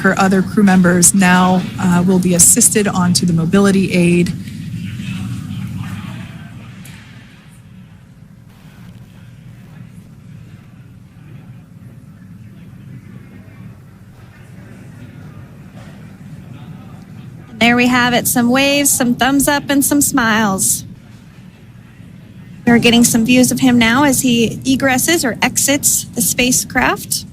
her other crew members now will be assisted onto the mobility aid. There we have it, some waves, some thumbs up, and some smiles. We're getting some views of him now as he egresses or exits the spacecraft.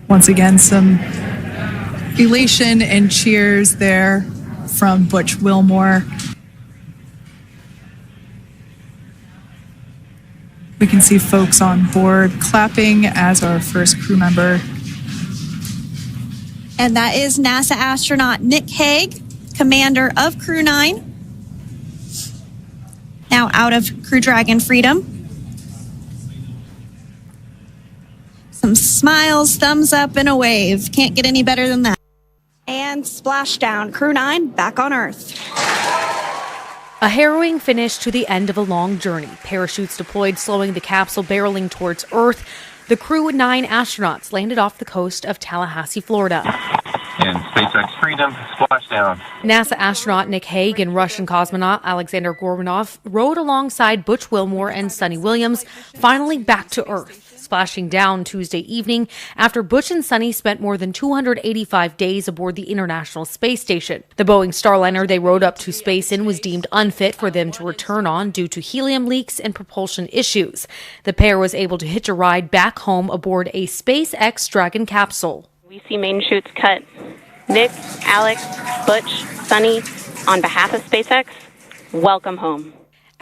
Once again, some elation and cheers there from Butch Wilmore. We can see folks on board clapping as our first crew member. And that is NASA astronaut Nick Hague, commander of Crew-9, now out of Crew Dragon Freedom. Some smiles, thumbs up, and a wave. Can't get any better than that. And Splashdown, Crew-9 back on Earth. A harrowing finish to the end of a long journey. Parachutes deployed, slowing the capsule barreling towards Earth. The Crew-9 astronauts landed off the coast of Tallahassee, Florida. And SpaceX Freedom, splashdown. NASA astronaut Nick Hague and Russian cosmonaut Alexander Gorbanov rode alongside Butch Wilmore and Sunny Williams, finally back to Earth, splashing down Tuesday evening after Butch and Sunny spent more than 285 days aboard the International Space Station. The Boeing Starliner they rode up to space in was deemed unfit for them to return on due to helium leaks and propulsion issues. The pair was able to hitch a ride back home aboard a SpaceX Dragon capsule. We see main chutes cut. Nick, Alex, Butch, Sunny, on behalf of SpaceX, welcome home.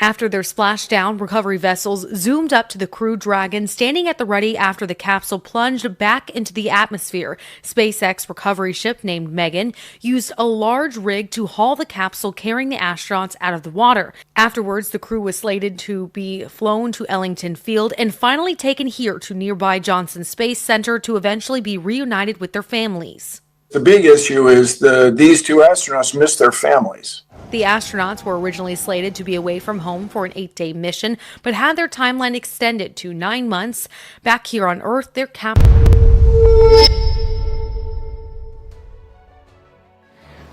After their splashdown, recovery vessels zoomed up to the Crew Dragon, standing at the ready after the capsule plunged back into the atmosphere. SpaceX recovery ship named Megan used a large rig to haul the capsule carrying the astronauts out of the water. Afterwards, the crew was slated to be flown to Ellington Field and finally taken here to nearby Johnson Space Center to eventually be reunited with their families. The big issue is these two astronauts missed their families. The astronauts were originally slated to be away from home for an 8-day mission, but had their timeline extended to 9 months. Back here on Earth, their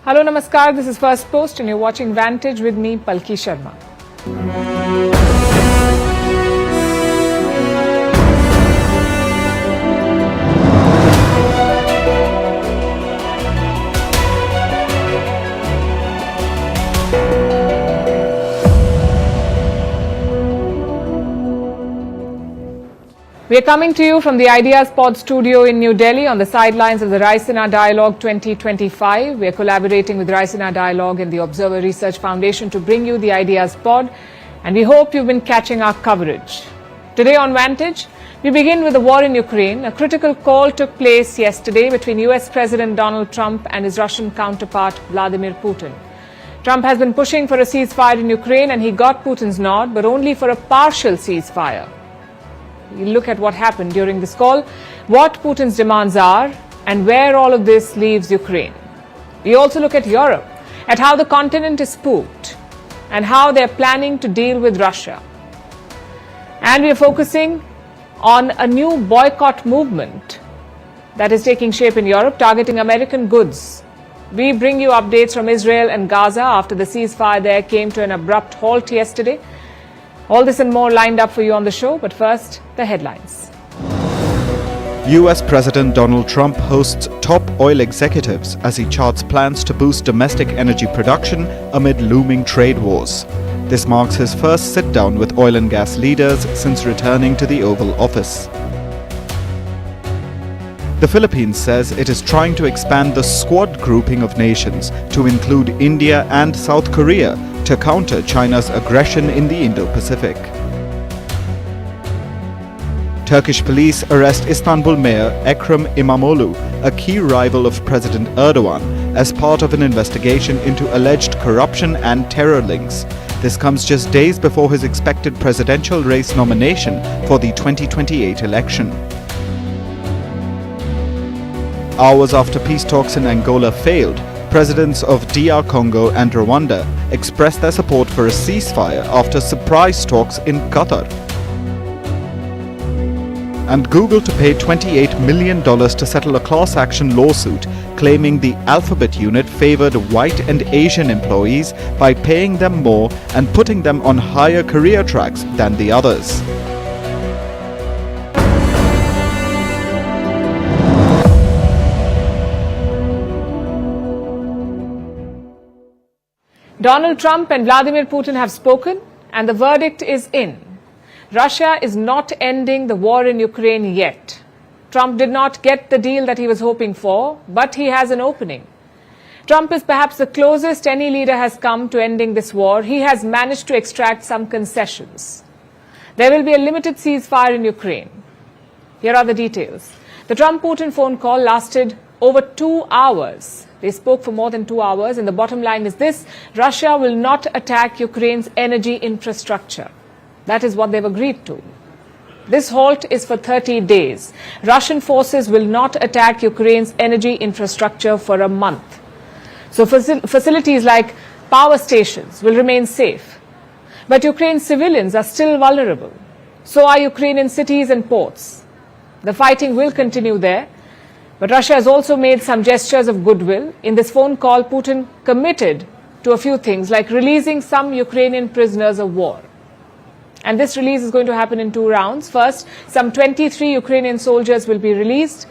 Hello, namaskar. This is First Post, and you're watching Vantage with me, Palki Sharma. We are coming to you from the Ideas Pod studio in New Delhi on the sidelines of the Raisina Dialogue 2025. We are collaborating with Raisina Dialogue and the Observer Research Foundation to bring you the Ideas Pod, and we hope you've been catching our coverage. Today on Vantage, we begin with the war in Ukraine. A critical call took place yesterday between US President Donald Trump and his Russian counterpart Vladimir Putin. Trump has been pushing for a ceasefire in Ukraine, and he got Putin's nod, but only for a partial ceasefire. We'll look at what happened during this call, what Putin's demands are, and where all of this leaves Ukraine. We also look at Europe, at how the continent is spooked, and how they're planning to deal with Russia. And we are focusing on a new boycott movement that is taking shape in Europe, targeting American goods. We bring you updates from Israel and Gaza after the ceasefire there came to an abrupt halt yesterday. All this and more lined up for you on the show, but first, the headlines. US President Donald Trump hosts top oil executives as he charts plans to boost domestic energy production amid looming trade wars. This marks his first sit-down with oil and gas leaders since returning to the Oval Office. The Philippines says it is trying to expand the Squad grouping of nations to include India and South Korea to counter China's aggression in the Indo-Pacific. Turkish police arrest Istanbul Mayor Ekrem İmamoğlu, a key rival of President Erdogan, as part of an investigation into alleged corruption and terror links. This comes just days before his expected presidential race nomination for the 2028 election. Hours after peace talks in Angola failed, presidents of DR Congo and Rwanda expressed their support for a ceasefire after surprise talks in Qatar. And Google to pay $28 million to settle a class action lawsuit claiming the Alphabet unit favored white and Asian employees by paying them more and putting them on higher career tracks than the others. Donald Trump and Vladimir Putin have spoken, and the verdict is in. Russia is not ending the war in Ukraine yet. Trump did not get the deal that he was hoping for, but he has an opening. Trump is perhaps the closest any leader has come to ending this war. He has managed to extract some concessions. There will be a limited ceasefire in Ukraine. Here are the details. The Trump-Putin phone call lasted over 2 hours. They spoke for more than 2 hours, and the bottom line is this: Russia will not attack Ukraine's energy infrastructure. That is what they've agreed to. This halt is for 30 days. Russian forces will not attack Ukraine's energy infrastructure for a month. So facilities like power stations will remain safe. But Ukraine's civilians are still vulnerable. So are Ukrainian cities and ports. The fighting will continue there. But Russia has also made some gestures of goodwill. In this phone call, Putin committed to a few things, like releasing some Ukrainian prisoners of war. And this release is going to happen in 2 rounds. First, some 23 Ukrainian soldiers will be released.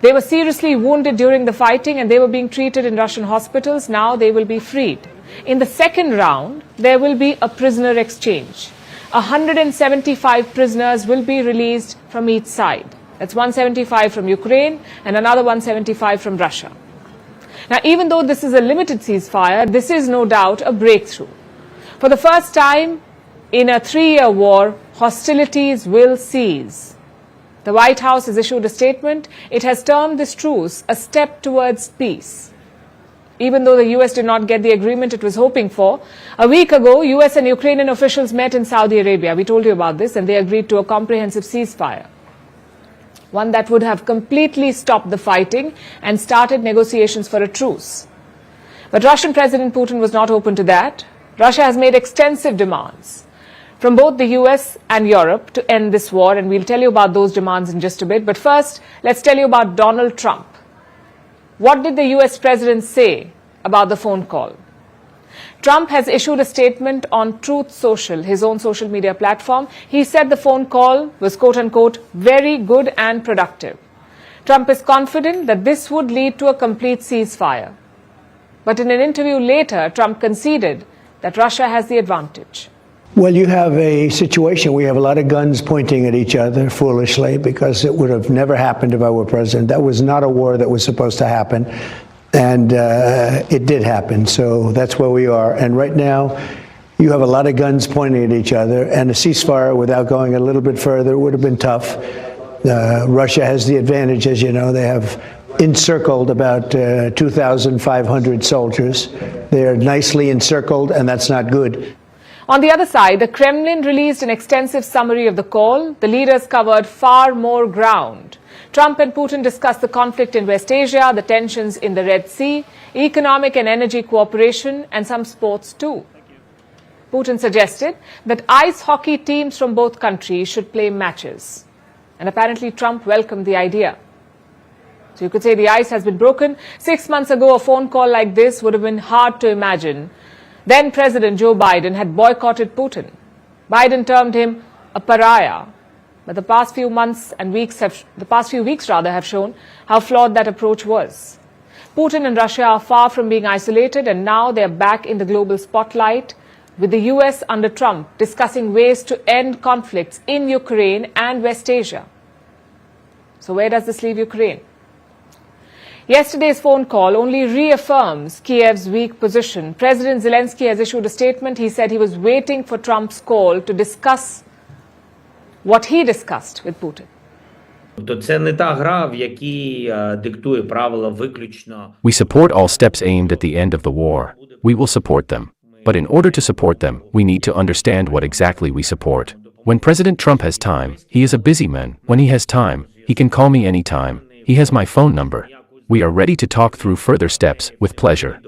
They were seriously wounded during the fighting and they were being treated in Russian hospitals. Now they will be freed. In the second round, there will be a prisoner exchange. 175 prisoners will be released from each side. That's 175 from Ukraine and another 175 from Russia. Now, even though this is a limited ceasefire, this is no doubt a breakthrough. For the first time in a 3-year war, hostilities will cease. The White House has issued a statement. It has termed this truce a step towards peace. Even though the US did not get the agreement it was hoping for, a week ago, US and Ukrainian officials met in Saudi Arabia. We told you about this, and they agreed to a comprehensive ceasefire, one that would have completely stopped the fighting and started negotiations for a truce. But Russian President Putin was not open to that. Russia has made extensive demands from both the US and Europe to end this war, and we'll tell you about those demands in just a bit. But first, let's tell you about Donald Trump. What did the US president say about the phone call? Trump has issued a statement on Truth Social, his own social media platform. He said the phone call was, quote unquote, very good and productive. Trump is confident that this would lead to a complete ceasefire. But in an interview later, Trump conceded that Russia has the advantage. Well, you have a situation where you have a lot of guns pointing at each other foolishly, because it would have never happened if I were president. That was not a war that was supposed to happen. And it did happen. So that's where we are. And right now, you have a lot of guns pointing at each other. And a ceasefire, without going a little bit further, would have been tough. Russia has the advantage, as you know. They have encircled about 2,500 soldiers. They are nicely encircled, and that's not good. On the other side, the Kremlin released an extensive summary of the call. The leaders covered far more ground. Trump and Putin discussed the conflict in West Asia, the tensions in the Red Sea, economic and energy cooperation, and some sports too. Putin suggested that ice hockey teams from both countries should play matches. And apparently Trump welcomed the idea. So you could say the ice has been broken. 6 months ago, a phone call like this would have been hard to imagine. Then President Joe Biden had boycotted Putin. Biden termed him a pariah. But the past few weeks have shown how flawed that approach was. Putin and Russia are far from being isolated, and now they are back in the global spotlight, with the US under Trump discussing ways to end conflicts in Ukraine and West Asia. So where does this leave Ukraine? Yesterday's phone call only reaffirms Kiev's weak position. President Zelenskyy has issued a statement. He said he was waiting for Trump's call to discuss what he discussed with Putin. We support all steps aimed at the end of the war. We will support them. But in order to support them, we need to understand what exactly we support. When President Trump has time, he is a busy man. When he has time, he can call me anytime. He has my phone number. We are ready to talk through further steps with pleasure.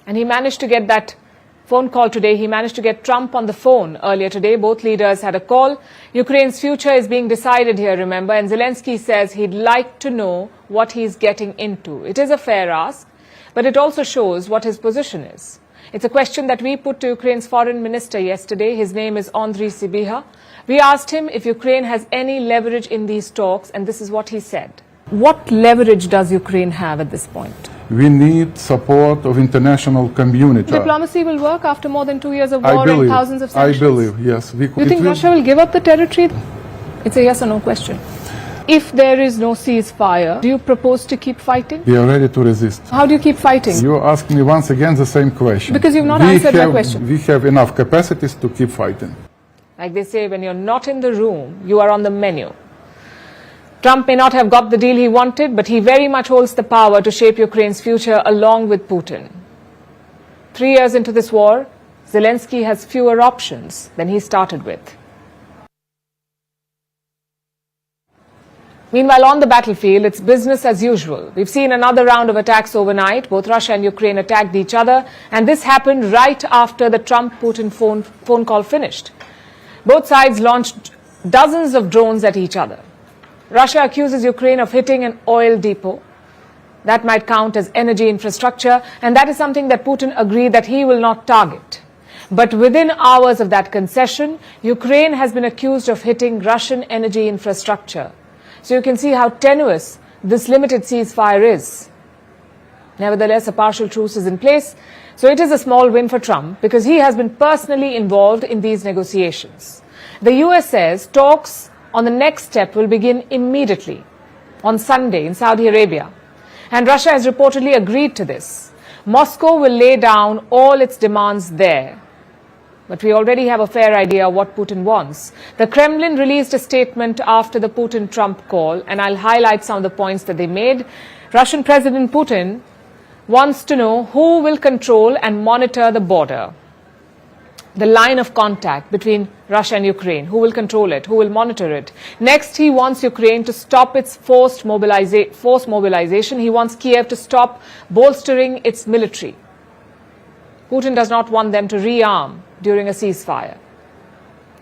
And he managed to get that phone call today. He managed to get Trump on the phone earlier today. Both leaders had a call. Ukraine's future is being decided here, remember, and Zelenskyy says he'd like to know what he's getting into. It is a fair ask, but it also shows what his position is. It's a question that we put to Ukraine's foreign minister yesterday. His name is Andriy Sybiha. We asked him if Ukraine has any leverage in these talks, and this is what he said. What leverage does Ukraine have at this point? We need support of international community. Diplomacy will work after more than 2 years of war and thousands of sanctions? I believe, yes. Do you think Russia will give up the territory? It's a yes or no question. If there is no ceasefire, do you propose to keep fighting? We are ready to resist. How do you keep fighting? You ask me once again the same question. Because you've not answered my question. We have enough capacities to keep fighting. Like they say, when you're not in the room, you are on the menu. Trump may not have got the deal he wanted, but he very much holds the power to shape Ukraine's future along with Putin. 3 years into this war, Zelenskyy has fewer options than he started with. Meanwhile, on the battlefield, it's business as usual. We've seen another round of attacks overnight. Both Russia and Ukraine attacked each other, and this happened right after the Trump-Putin phone call finished. Both sides launched dozens of drones at each other. Russia accuses Ukraine of hitting an oil depot. That might count as energy infrastructure, and that is something that Putin agreed that he will not target. But within hours of that concession, Ukraine has been accused of hitting Russian energy infrastructure. So you can see how tenuous this limited ceasefire is. Nevertheless, a partial truce is in place, so it is a small win for Trump because he has been personally involved in these negotiations. The US says talks on the next step will begin immediately on Sunday in Saudi Arabia. And Russia has reportedly agreed to this. Moscow will lay down all its demands there. But we already have a fair idea what Putin wants. The Kremlin released a statement after the Putin-Trump call, and I'll highlight some of the points that they made. Russian President Putin wants to know who will control and monitor the border, the line of contact between Russia and Ukraine. Who will control it? Who will monitor it? Next, he wants Ukraine to stop its forced mobilization. He wants Kiev to stop bolstering its military. Putin does not want them to rearm during a ceasefire.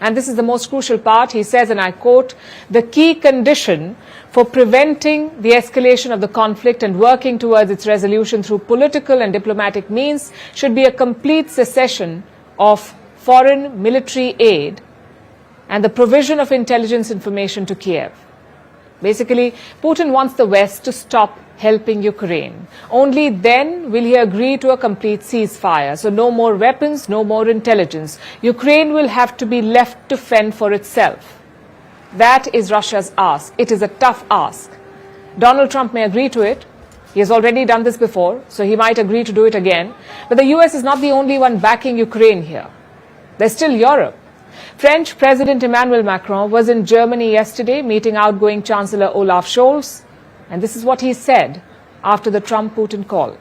And this is the most crucial part. He says, and I quote, "The key condition for preventing the escalation of the conflict and working towards its resolution through political and diplomatic means should be a complete cessation of foreign military aid and the provision of intelligence information to Kiev." Basically, Putin wants the West to stop helping Ukraine. Only then will he agree to a complete ceasefire. So no more weapons, no more intelligence. Ukraine will have to be left to fend for itself. That is Russia's ask. It is a tough ask. Donald Trump may agree to it. He has already done this before, so he might agree to do it again. But the US is not the only one backing Ukraine here. There's still Europe. French President Emmanuel Macron was in Germany yesterday meeting outgoing Chancellor Olaf Scholz. And this is what he said after the Trump-Putin call.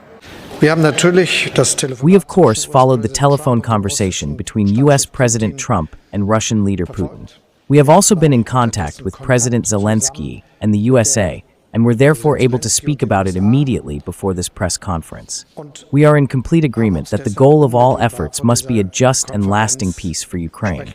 We, of course, followed the telephone conversation between U.S. President Trump and Russian leader Putin. We have also been in contact with President Zelenskyy and the USA, and were therefore able to speak about it immediately before this press conference. We are in complete agreement that the goal of all efforts must be a just and lasting peace for Ukraine.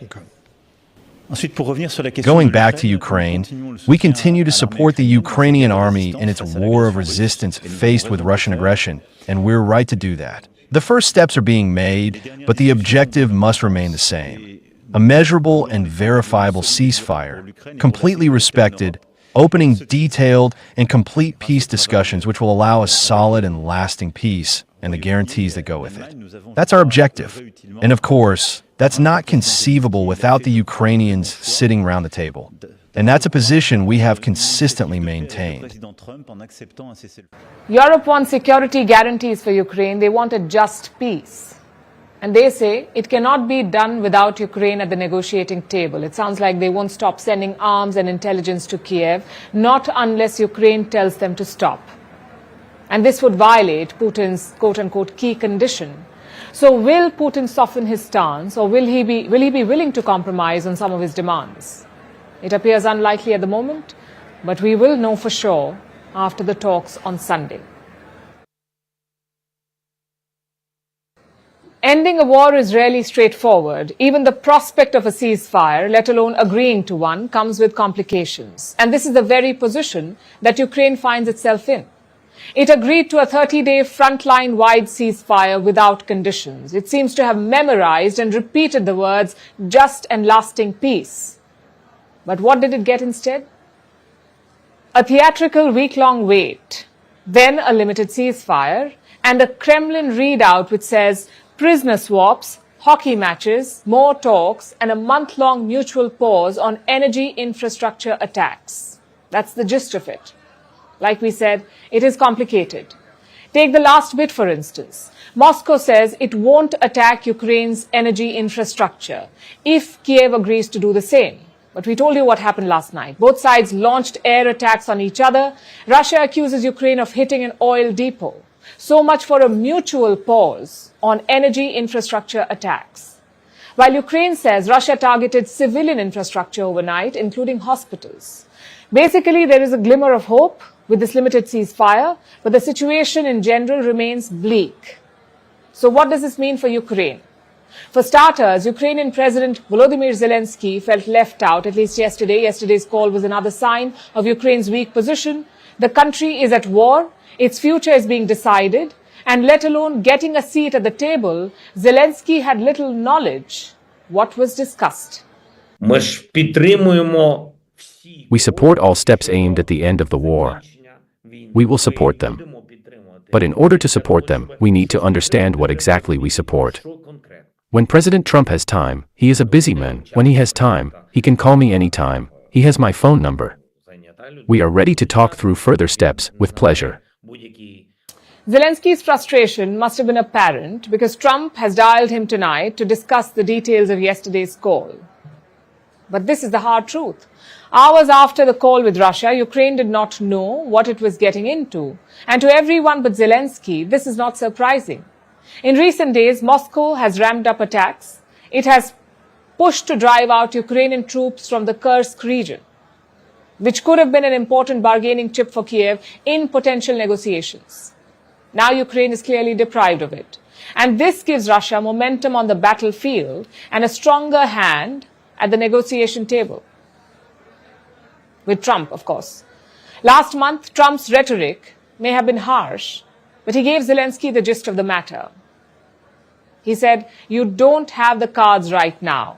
Going back to Ukraine, we continue to support the Ukrainian army in its war of resistance faced with Russian aggression, and we're right to do that. The first steps are being made, but the objective must remain the same. A measurable and verifiable ceasefire, completely respected, opening detailed and complete peace discussions which will allow a solid and lasting peace and the guarantees that go with it. That's our objective. And of course, that's not conceivable without the Ukrainians sitting around the table. And that's a position we have consistently maintained. Europe wants security guarantees for Ukraine. They want a just peace. And they say it cannot be done without Ukraine at the negotiating table. It sounds like they won't stop sending arms and intelligence to Kiev, not unless Ukraine tells them to stop. And this would violate Putin's quote-unquote key condition. So will Putin soften his stance, or will he be willing to compromise on some of his demands? It appears unlikely at the moment, but we will know for sure after the talks on Sunday. Ending a war is rarely straightforward. Even the prospect of a ceasefire, let alone agreeing to one, comes with complications. And this is the very position that Ukraine finds itself in. It agreed to a 30-day frontline-wide ceasefire without conditions. It seems to have memorized and repeated the words, just and lasting peace. But what did it get instead? A theatrical week-long wait, then a limited ceasefire, and a Kremlin readout which says prisoner swaps, hockey matches, more talks, and a month-long mutual pause on energy infrastructure attacks. That's the gist of it. Like we said, it is complicated. Take the last bit, for instance. Moscow says it won't attack Ukraine's energy infrastructure if Kiev agrees to do the same. But we told you what happened last night. Both sides launched air attacks on each other. Russia accuses Ukraine of hitting an oil depot. So much for a mutual pause on energy infrastructure attacks. While Ukraine says Russia targeted civilian infrastructure overnight, including hospitals. Basically, there is a glimmer of hope with this limited ceasefire, but the situation in general remains bleak. So what does this mean for Ukraine? For starters, Ukrainian President Vladimir Zelenskyy felt left out, at least yesterday. Yesterday's call was another sign of Ukraine's weak position. The country is at war, its future is being decided, and let alone getting a seat at the table, Zelenskyy had little knowledge what was discussed. We support all steps aimed at the end of the war. We will support them. But in order to support them, we need to understand what exactly we support. When President Trump has time, he is a busy man. When he has time, he can call me anytime. He has my phone number. We are ready to talk through further steps with pleasure. Zelenskyy's frustration must have been apparent because Trump has dialed him tonight to discuss the details of yesterday's call. But this is the hard truth. Hours after the call with Russia, Ukraine did not know what it was getting into. And to everyone but Zelenskyy, this is not surprising. In recent days, Moscow has ramped up attacks. It has pushed to drive out Ukrainian troops from the Kursk region, which could have been an important bargaining chip for Kiev in potential negotiations. Now Ukraine is clearly deprived of it. And this gives Russia momentum on the battlefield and a stronger hand at the negotiation table. With Trump, of course. Last month, Trump's rhetoric may have been harsh, but he gave Zelenskyy the gist of the matter. He said, you don't have the cards right now.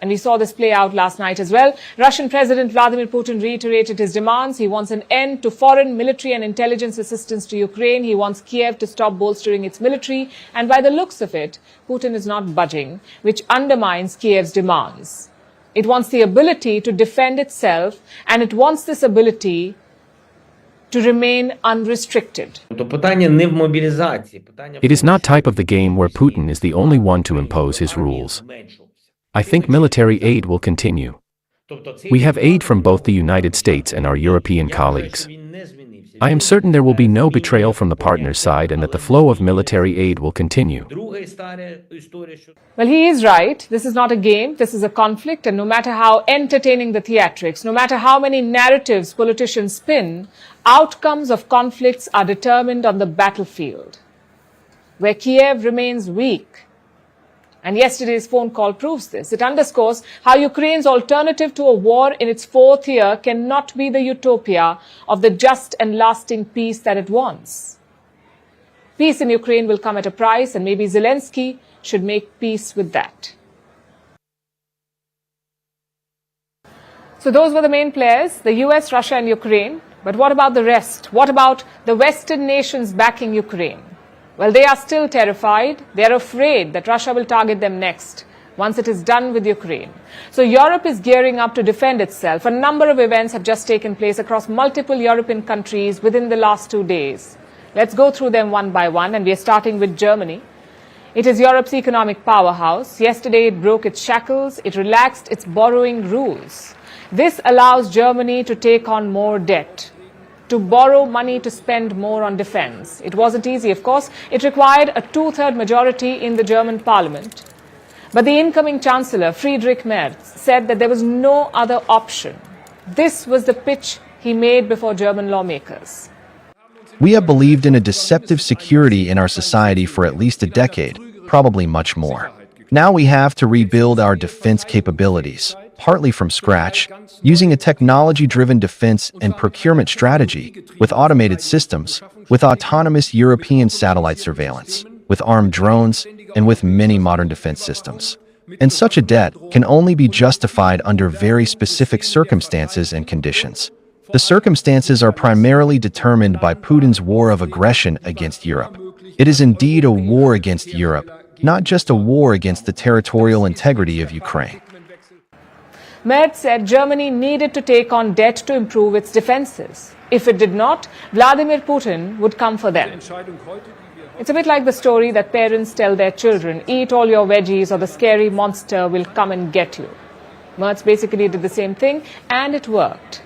And we saw this play out last night as well. Russian President Vladimir Putin reiterated his demands. He wants an end to foreign military and intelligence assistance to Ukraine. He wants Kiev to stop bolstering its military. And by the looks of it, Putin is not budging, which undermines Kiev's demands. It wants the ability to defend itself, and it wants this ability to remain unrestricted. It is not type of the game where Putin is the only one to impose his rules. I think military aid will continue. We have aid from both the United States and our European colleagues. I am certain there will be no betrayal from the partner's side and that the flow of military aid will continue. Well, he is right. This is not a game. This is a conflict. And no matter how entertaining the theatrics, no matter how many narratives politicians spin, outcomes of conflicts are determined on the battlefield, where Kiev remains weak. And yesterday's phone call proves this. It underscores how Ukraine's alternative to a war in its fourth year cannot be the utopia of the just and lasting peace that it wants. Peace in Ukraine will come at a price, and maybe Zelenskyy should make peace with that. So those were the main players, the US, Russia and Ukraine. But what about the rest? What about the Western nations backing Ukraine? Well, they are still terrified. They are afraid that Russia will target them next, once it is done with Ukraine. So Europe is gearing up to defend itself. A number of events have just taken place across multiple European countries within the last 2 days. Let's go through them one by one, and we are starting with Germany. It is Europe's economic powerhouse. Yesterday it broke its shackles. It relaxed its borrowing rules. This allows Germany to take on more debt, to borrow money to spend more on defense. It wasn't easy, of course. It required a 2/3 majority in the German parliament. But the incoming Chancellor, Friedrich Merz, said that there was no other option. This was the pitch he made before German lawmakers. We have believed in a deceptive security in our society for at least a decade, probably much more. Now we have to rebuild our defense capabilities, partly from scratch, using a technology-driven defense and procurement strategy, with automated systems, with autonomous European satellite surveillance, with armed drones, and with many modern defense systems. And such a debt can only be justified under very specific circumstances and conditions. The circumstances are primarily determined by Putin's war of aggression against Europe. It is indeed a war against Europe, not just a war against the territorial integrity of Ukraine. Merz said Germany needed to take on debt to improve its defenses. If it did not, Vladimir Putin would come for them. It's a bit like the story that parents tell their children, eat all your veggies or the scary monster will come and get you. Merz basically did the same thing, and it worked.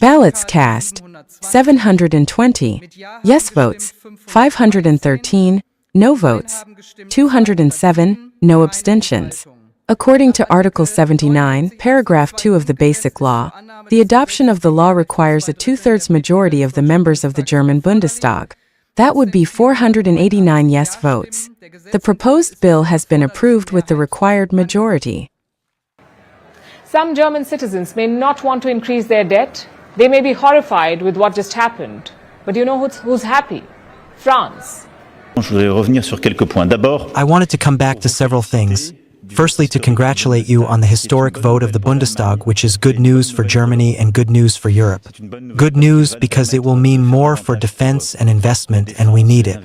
Ballots cast 720, yes votes 513, no votes 207, no abstentions. According to Article 79, Paragraph 2 of the Basic Law, the adoption of the law requires a two-thirds majority of the members of the German Bundestag. That would be 489 yes votes. The proposed bill has been approved with the required majority. Some German citizens may not want to increase their debt. They may be horrified with what just happened. But you know who's happy? France. I wanted to come back to several things. Firstly, to congratulate you on the historic vote of the Bundestag, which is good news for Germany and good news for Europe. Good news because it will mean more for defense and investment, and we need it.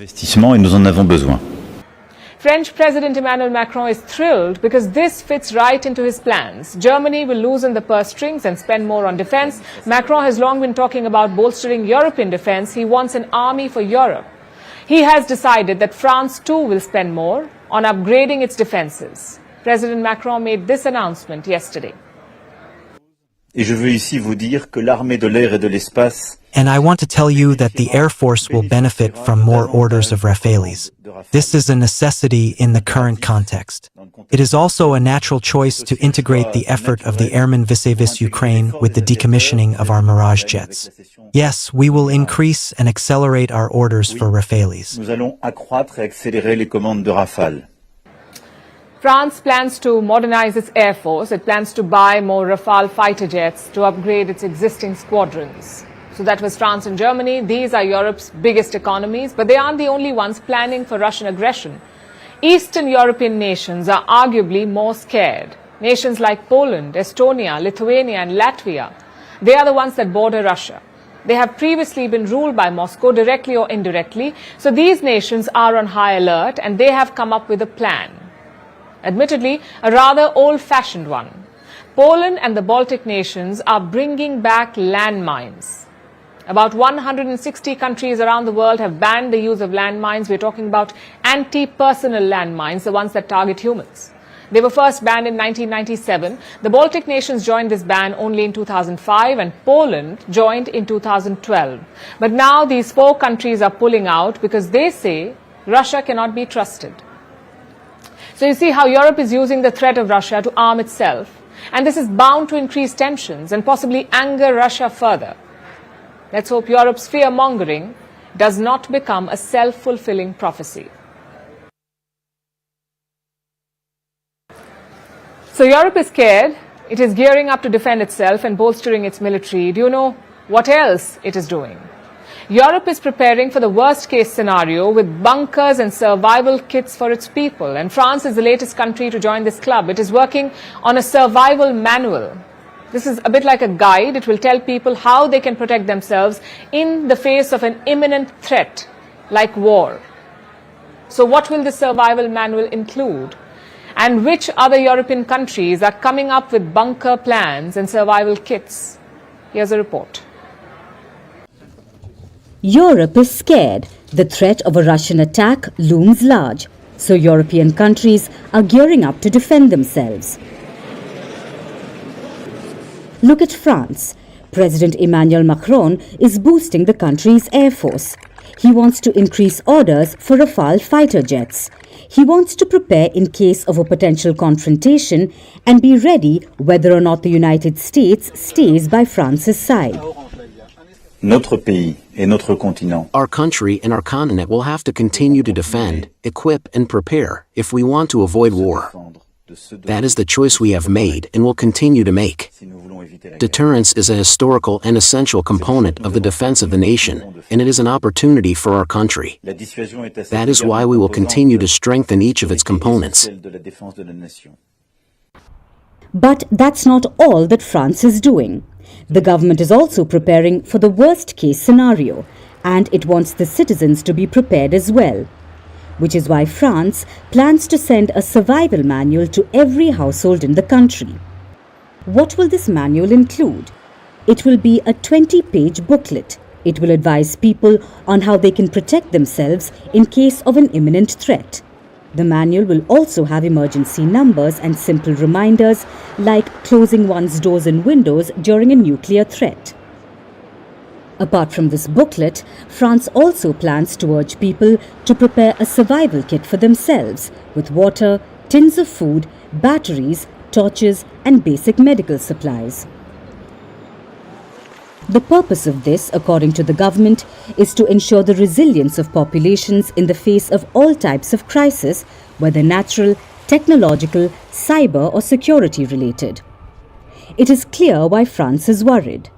French President Emmanuel Macron is thrilled because this fits right into his plans. Germany will loosen the purse strings and spend more on defense. Macron has long been talking about bolstering European defense. He wants an army for Europe. He has decided that France too will spend more on upgrading its defenses. President Macron made this announcement yesterday. And I want to tell you that the Air Force will benefit from more orders of Rafales. This is a necessity in the current context. It is also a natural choice to integrate the effort of the airmen vis-a-vis Ukraine with the decommissioning of our Mirage jets. Yes, we will increase and accelerate our orders for Rafales. France plans to modernize its air force. It plans to buy more Rafale fighter jets to upgrade its existing squadrons. So that was France and Germany. These are Europe's biggest economies, but they aren't the only ones planning for Russian aggression. Eastern European nations are arguably more scared. Nations like Poland, Estonia, Lithuania, and Latvia, they are the ones that border Russia. They have previously been ruled by Moscow directly or indirectly, so these nations are on high alert and they have come up with a plan. Admittedly, a rather old-fashioned one. Poland and the Baltic nations are bringing back landmines. About 160 countries around the world have banned the use of landmines. We're talking about anti-personnel landmines, the ones that target humans. They were first banned in 1997. The Baltic nations joined this ban only in 2005 and Poland joined in 2012. But now these four countries are pulling out because they say Russia cannot be trusted. So you see how Europe is using the threat of Russia to arm itself. And this is bound to increase tensions and possibly anger Russia further. Let's hope Europe's fear-mongering does not become a self-fulfilling prophecy. So Europe is scared. It is gearing up to defend itself and bolstering its military. Do you know what else it is doing? Europe is preparing for the worst-case scenario with bunkers and survival kits for its people. And France is the latest country to join this club. It is working on a survival manual. This is a bit like a guide. It will tell people how they can protect themselves in the face of an imminent threat like war. So what will the survival manual include? And which other European countries are coming up with bunker plans and survival kits? Here's a report. Europe is scared. The threat of a Russian attack looms large, so European countries are gearing up to defend themselves. Look at France. President Emmanuel Macron is boosting the country's air force. He wants to increase orders for Rafale fighter jets. He wants to prepare in case of a potential confrontation and be ready whether or not the United States stays by France's side. Notre pays et notre continent. Our country and our continent will have to continue to defend, equip, and prepare if we want to avoid war. That is the choice we have made and will continue to make. Deterrence is a historical and essential component of the defense of the nation, and it is an opportunity for our country. That is why we will continue to strengthen each of its components. But that's not all that France is doing. The government is also preparing for the worst-case scenario, and it wants the citizens to be prepared as well. Which is why France plans to send a survival manual to every household in the country. What will this manual include? It will be a 20-page booklet. It will advise people on how they can protect themselves in case of an imminent threat. The manual will also have emergency numbers and simple reminders like closing one's doors and windows during a nuclear threat. Apart from this booklet, France also plans to urge people to prepare a survival kit for themselves with water, tins of food, batteries, torches, and basic medical supplies. The purpose of this, according to the government, is to ensure the resilience of populations in the face of all types of crisis, whether natural, technological, cyber, or security related. It is clear why France is worried.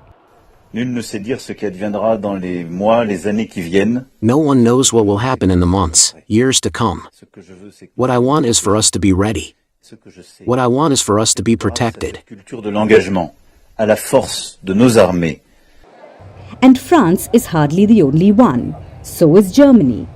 Nul ne sait dire ce qui adviendra dans les mois, les années qui viennent. No one knows what will happen in the months, years to come. What I want is for us to be ready. What I want is for us to be protected. Culture de l'engagement, à la force de nos armées. And France is hardly the only one. So is Germany.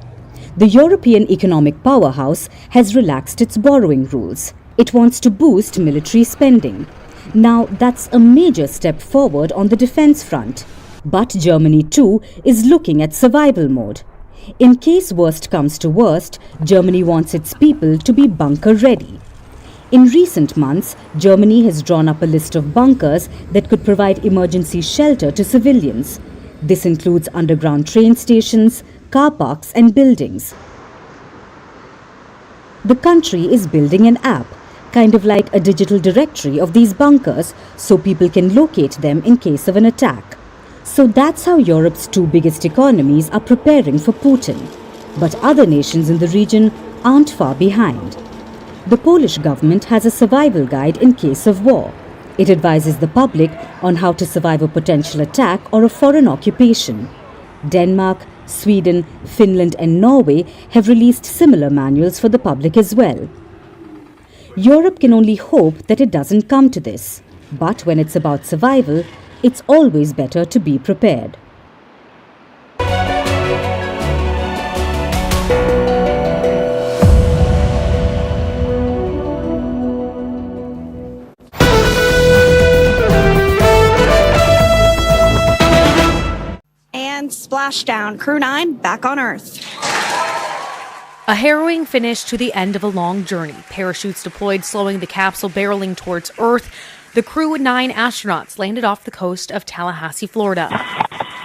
The European economic powerhouse has relaxed its borrowing rules. It wants to boost military spending. Now, that's a major step forward on the defense front. But Germany too is looking at survival mode. In case worst comes to worst, Germany wants its people to be bunker ready. In recent months, Germany has drawn up a list of bunkers that could provide emergency shelter to civilians. This includes underground train stations, car parks, and buildings. The country is building an app, kind of like a digital directory of these bunkers, so people can locate them in case of an attack. So that's how Europe's two biggest economies are preparing for Putin. But other nations in the region aren't far behind. The Polish government has a survival guide in case of war. It advises the public on how to survive a potential attack or a foreign occupation. Denmark, Sweden, Finland, and Norway have released similar manuals for the public as well. Europe can only hope that it doesn't come to this. But when it's about survival, it's always better to be prepared. And Splashdown Crew-9 back on Earth. A harrowing finish to the end of a long journey. Parachutes deployed, slowing the capsule barreling towards Earth. The Crew-9 astronauts landed off the coast of Tallahassee, Florida.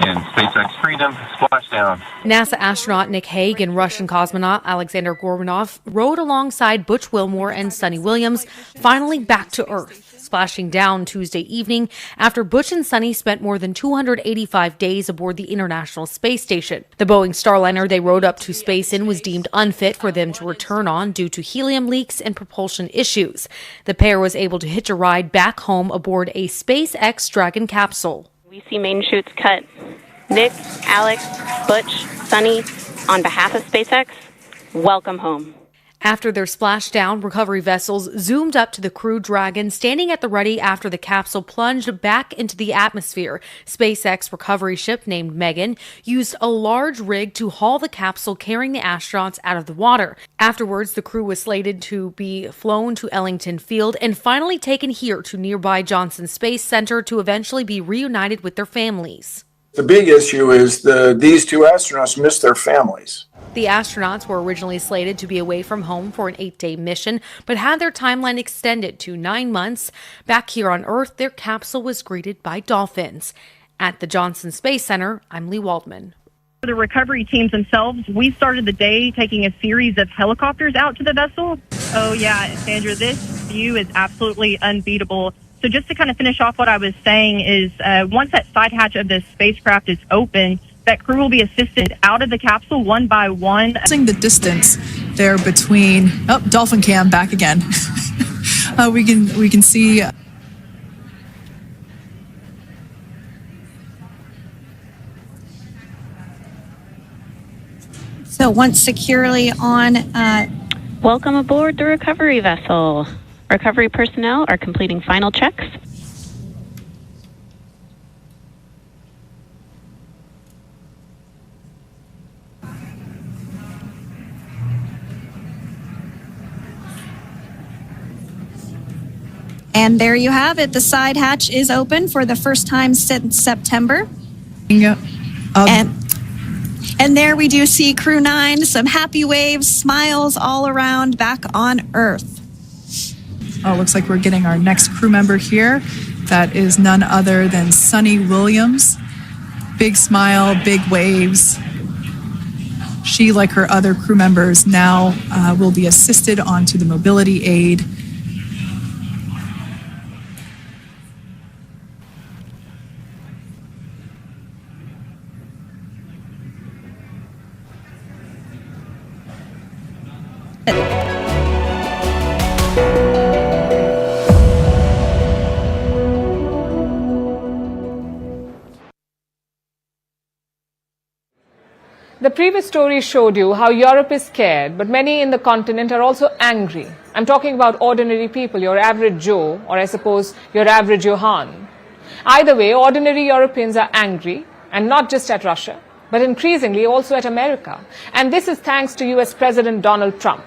In SpaceX Freedom, Splashdown. NASA astronaut Nick Hague and Russian cosmonaut Alexander Gorbanov rode alongside Butch Wilmore and Sunny Williams, finally back to Earth, splashing down Tuesday evening after Butch and Sunny spent more than 285 days aboard the International Space Station. The Boeing Starliner they rode up to space in was deemed unfit for them to return on due to helium leaks and propulsion issues. The pair was able to hitch a ride back home aboard a SpaceX Dragon capsule. We see main chutes cut. Nick, Alex, Butch, Sunny, on behalf of SpaceX, welcome home. After their splashdown, recovery vessels zoomed up to the Crew Dragon, standing at the ready after the capsule plunged back into the atmosphere. SpaceX recovery ship named Megan used a large rig to haul the capsule carrying the astronauts out of the water. Afterwards, the crew was slated to be flown to Ellington Field and finally taken here to nearby Johnson Space Center to eventually be reunited with their families. The big issue is these two astronauts missed their families. The astronauts were originally slated to be away from home for an 8-day mission, but had their timeline extended to 9 months. Back here on Earth, their capsule was greeted by dolphins. At the Johnson Space Center, I'm Lee Waldman. For the recovery teams themselves, we started the day taking a series of helicopters out to the vessel. Oh yeah, Sandra, this view is absolutely unbeatable. So just to kind of finish off what I was saying is once that side hatch of the spacecraft is open, that crew will be assisted out of the capsule one by one. The distance there between, dolphin cam back again. We can see. So once securely on... Welcome aboard the recovery vessel. Recovery personnel are completing final checks. And there you have it. The side hatch is open for the first time since September. Yeah. And there we do see Crew-9, some happy waves, smiles all around back on Earth. Oh, looks like we're getting our next crew member here. That is none other than Sunny Williams. Big smile, big waves. She, like her other crew members, now will be assisted onto the mobility aid. The previous story showed you how Europe is scared, but many in the continent are also angry. I'm talking about ordinary people, your average Joe, or I suppose your average Johan. Either way, ordinary Europeans are angry, and not just at Russia, but increasingly also at America. And this is thanks to US President Donald Trump.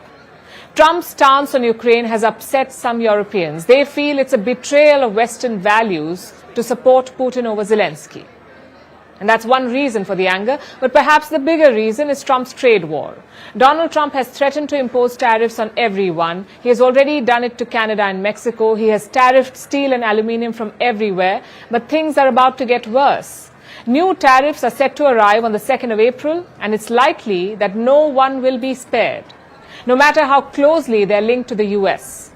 Trump's stance on Ukraine has upset some Europeans. They feel it's a betrayal of Western values to support Putin over Zelenskyy. And that's one reason for the anger, but perhaps the bigger reason is Trump's trade war. Donald Trump has threatened to impose tariffs on everyone. He has already done it to Canada and Mexico. He has tariffed steel and aluminium from everywhere, but things are about to get worse. New tariffs are set to arrive on the 2nd of April, and it's likely that no one will be spared. No matter how closely they're linked to the US,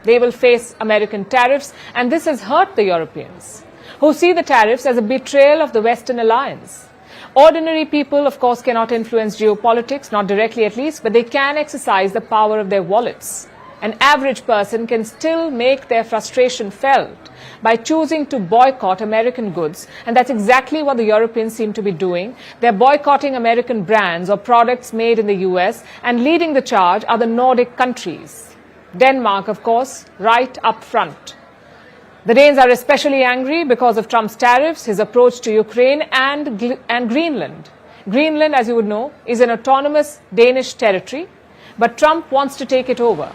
they will face American tariffs, and this has hurt the Europeans, who see the tariffs as a betrayal of the Western alliance. Ordinary people, of course, cannot influence geopolitics, not directly at least, but they can exercise the power of their wallets. An average person can still make their frustration felt by choosing to boycott American goods, and that's exactly what the Europeans seem to be doing. They're boycotting American brands or products made in the US, and leading the charge are the Nordic countries. Denmark, of course, right up front. The Danes are especially angry because of Trump's tariffs, his approach to Ukraine and Greenland. Greenland, as you would know, is an autonomous Danish territory, but Trump wants to take it over.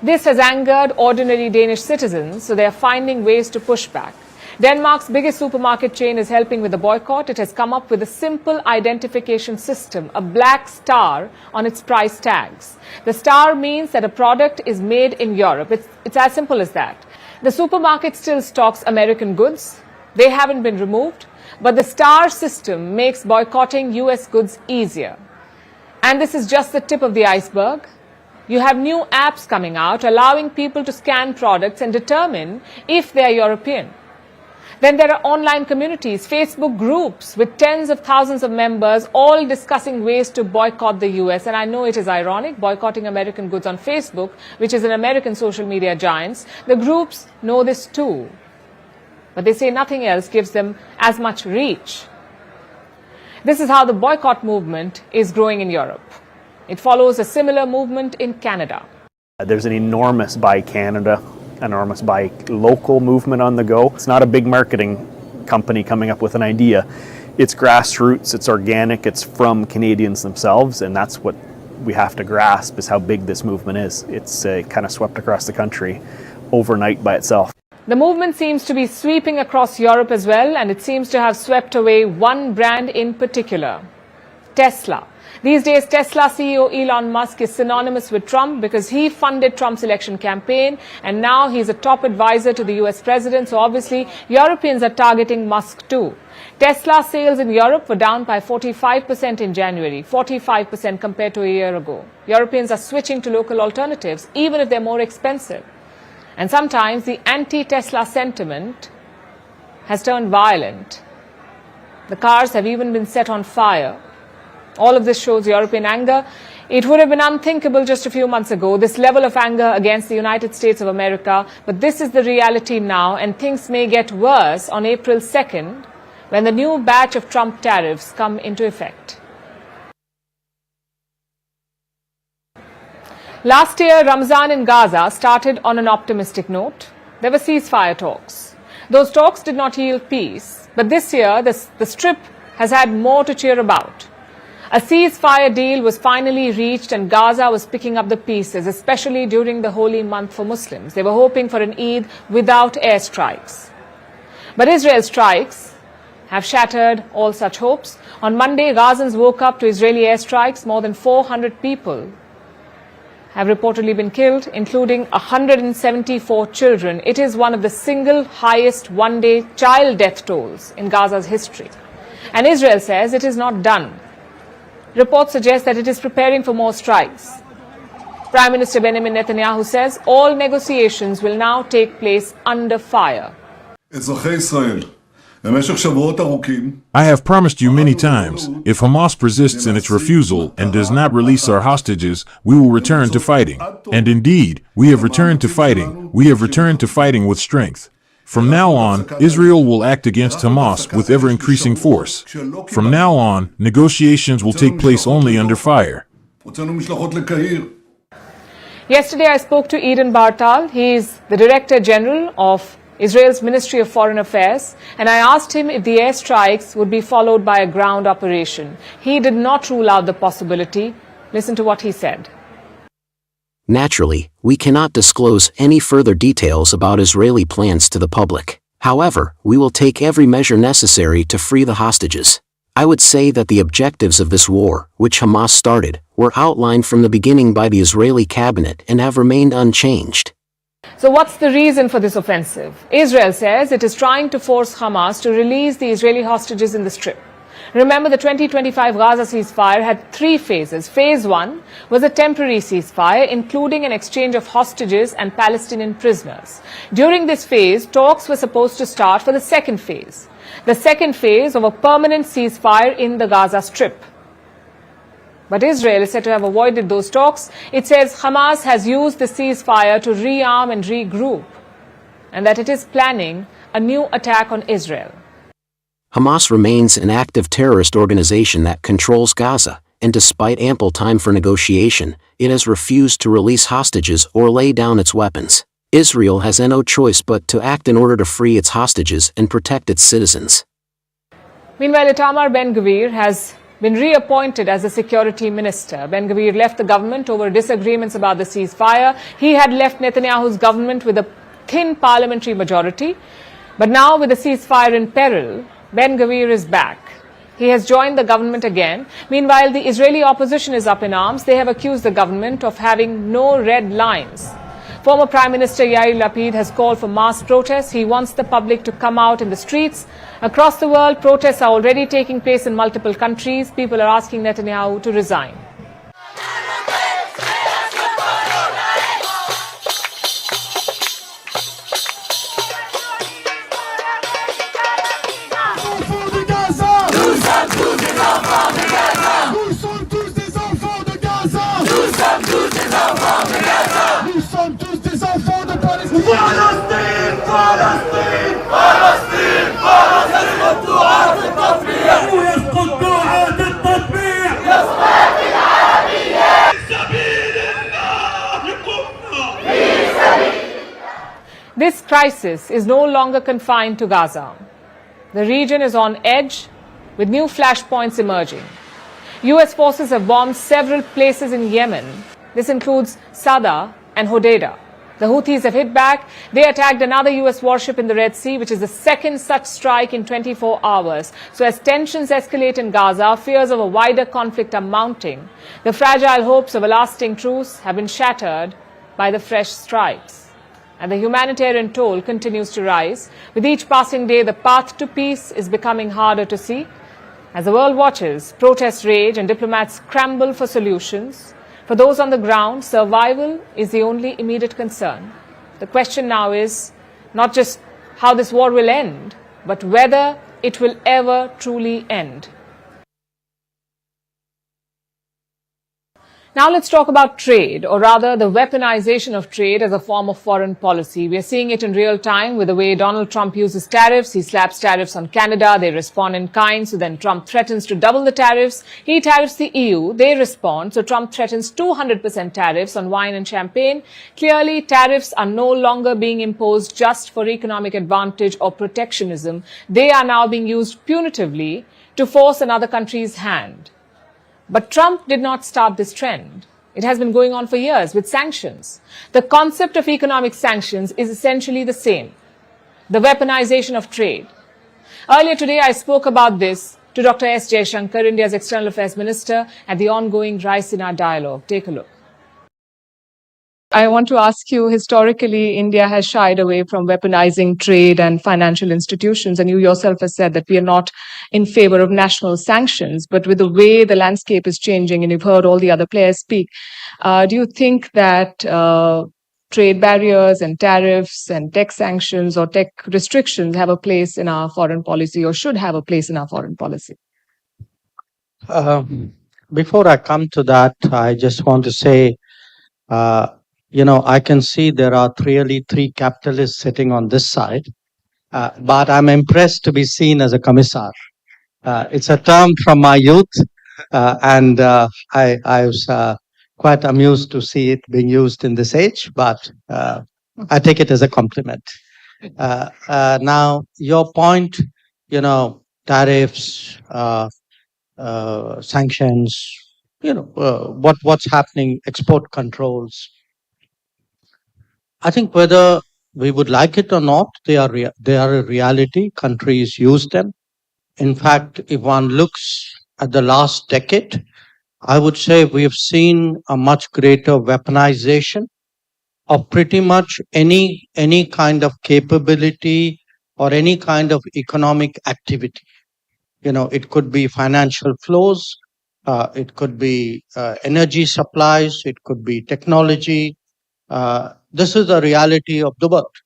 This has angered ordinary Danish citizens, so they are finding ways to push back. Denmark's biggest supermarket chain is helping with the boycott. It has come up with a simple identification system, a black star on its price tags. The star means that a product is made in Europe. It's as simple as that. The supermarket still stocks American goods. They haven't been removed, but the star system makes boycotting US goods easier. And this is just the tip of the iceberg. You have new apps coming out allowing people to scan products and determine if they are European. Then there are online communities, Facebook groups with tens of thousands of members all discussing ways to boycott the US. And I know it is ironic, boycotting American goods on Facebook, which is an American social media giant. The groups know this too. But they say nothing else gives them as much reach. This is how the boycott movement is growing in Europe. It follows a similar movement in Canada. There's an enormous Buy Canada, enormous Buy Local movement on the go. It's not a big marketing company coming up with an idea. It's grassroots, it's organic, it's from Canadians themselves, and that's what we have to grasp is how big this movement is. It's kind of swept across the country overnight by itself. The movement seems to be sweeping across Europe as well, and it seems to have swept away one brand in particular, Tesla. These days, Tesla CEO Elon Musk is synonymous with Trump because he funded Trump's election campaign, and now he's a top advisor to the US president. So obviously, Europeans are targeting Musk too. Tesla sales in Europe were down by 45% in January, 45% compared to a year ago. Europeans are switching to local alternatives, even if they're more expensive. And sometimes the anti-Tesla sentiment has turned violent. The cars have even been set on fire. All of this shows European anger. It would have been unthinkable just a few months ago, this level of anger against the United States of America. But this is the reality now, and things may get worse on April 2nd, when the new batch of Trump tariffs come into effect. Last year, Ramzan in Gaza started on an optimistic note. There were ceasefire talks. Those talks did not yield peace, but this year the Strip has had more to cheer about. A ceasefire deal was finally reached and Gaza was picking up the pieces, especially during the holy month for Muslims. They were hoping for an Eid without airstrikes. But Israel's strikes have shattered all such hopes. On Monday, Gazans woke up to Israeli airstrikes. More than 400 people have reportedly been killed, including 174 children. It is one of the single highest one-day child death tolls in Gaza's history. And Israel says it is not done. Reports suggest that it is preparing for more strikes. Prime Minister Benjamin Netanyahu says all negotiations will now take place under fire. I have promised you many times, if Hamas persists in its refusal and does not release our hostages, we will return to fighting. And indeed, we have returned to fighting. We have returned to fighting with strength. From now on, Israel will act against Hamas with ever-increasing force. From now on, negotiations will take place only under fire. Yesterday, I spoke to Eden Bartal. He is the Director General of Israel's Ministry of Foreign Affairs, and I asked him if the airstrikes would be followed by a ground operation. He did not rule out the possibility. Listen to what he said. Naturally, we cannot disclose any further details about Israeli plans to the public. However, we will take every measure necessary to free the hostages. I would say that the objectives of this war, which Hamas started, were outlined from the beginning by the Israeli cabinet and have remained unchanged. So what's the reason for this offensive? Israel says it is trying to force Hamas to release the Israeli hostages in the Strip. Remember, the 2025 Gaza ceasefire had 3 phases. Phase 1 was a temporary ceasefire, including an exchange of hostages and Palestinian prisoners. During this phase, talks were supposed to start for the second phase. The second phase of a permanent ceasefire in the Gaza Strip. But Israel is said to have avoided those talks. It says Hamas has used the ceasefire to rearm and regroup, and that it is planning a new attack on Israel. Hamas remains an active terrorist organization that controls Gaza, and despite ample time for negotiation, it has refused to release hostages or lay down its weapons. Israel has no choice but to act in order to free its hostages and protect its citizens. Meanwhile, Itamar Ben-Gvir has been reappointed as the security minister. Ben-Gvir left the government over disagreements about the ceasefire. He had left Netanyahu's government with a thin parliamentary majority. But now, with the ceasefire in peril, Ben-Gvir is back. He has joined the government again. Meanwhile, the Israeli opposition is up in arms. They have accused the government of having no red lines. Former Prime Minister Yair Lapid has called for mass protests. He wants the public to come out in the streets. Across the world, protests are already taking place in multiple countries. People are asking Netanyahu to resign. This crisis is no longer confined to Gaza. The region is on edge, with new flashpoints emerging. US forces have bombed several places in Yemen. This includes Sada and Hodeidah. The Houthis have hit back. They attacked another US warship in the Red Sea, which is the second such strike in 24 hours. So as tensions escalate in Gaza, fears of a wider conflict are mounting. The fragile hopes of a lasting truce have been shattered by the fresh strikes. and the humanitarian toll continues to rise. With each passing day, the path to peace is becoming harder to see. As the world watches, protests rage and diplomats scramble for solutions. For those on the ground, survival is the only immediate concern. The question now is not just how this war will end, but whether it will ever truly end. Now let's talk about trade, or rather the weaponization of trade as a form of foreign policy. We are seeing it in real time with the way Donald Trump uses tariffs. He slaps tariffs on Canada. They respond in kind. So then Trump threatens to double the tariffs. He tariffs the EU. They respond. So Trump threatens 200% tariffs on wine and champagne. Clearly, tariffs are no longer being imposed just for economic advantage or protectionism. They are now being used punitively to force another country's hand. But Trump did not start this trend. It has been going on for years with sanctions. The concept of economic sanctions is essentially the same: the weaponization of trade. Earlier today, I spoke about this to Dr. S. Jaishankar, India's External Affairs Minister, at the ongoing Raisina dialogue. Take a look. I want to ask you, historically, India has shied away from weaponizing trade and financial institutions, and you yourself have said that we are not in favor of national sanctions. But with the way the landscape is changing, and you've heard all the other players speak, do you think that trade barriers and tariffs and tech sanctions or tech restrictions have a place in our foreign policy, or should have a place in our foreign policy? Before I come to that, I just want to say, I can see there are really three capitalists sitting on this side, but I'm impressed to be seen as a commissar. It's a term from my youth, and I was quite amused to see it being used in this age, but I take it as a compliment. Now, your point, tariffs, sanctions, what's happening, export controls. I think whether we would like it or not, they are a reality. Countries use them. In fact, if one looks at the last decade, I would say we have seen a much greater weaponization of pretty much any kind of capability or any kind of economic activity. It could be financial flows, it could be energy supplies, it could be technology. This is the reality of the world.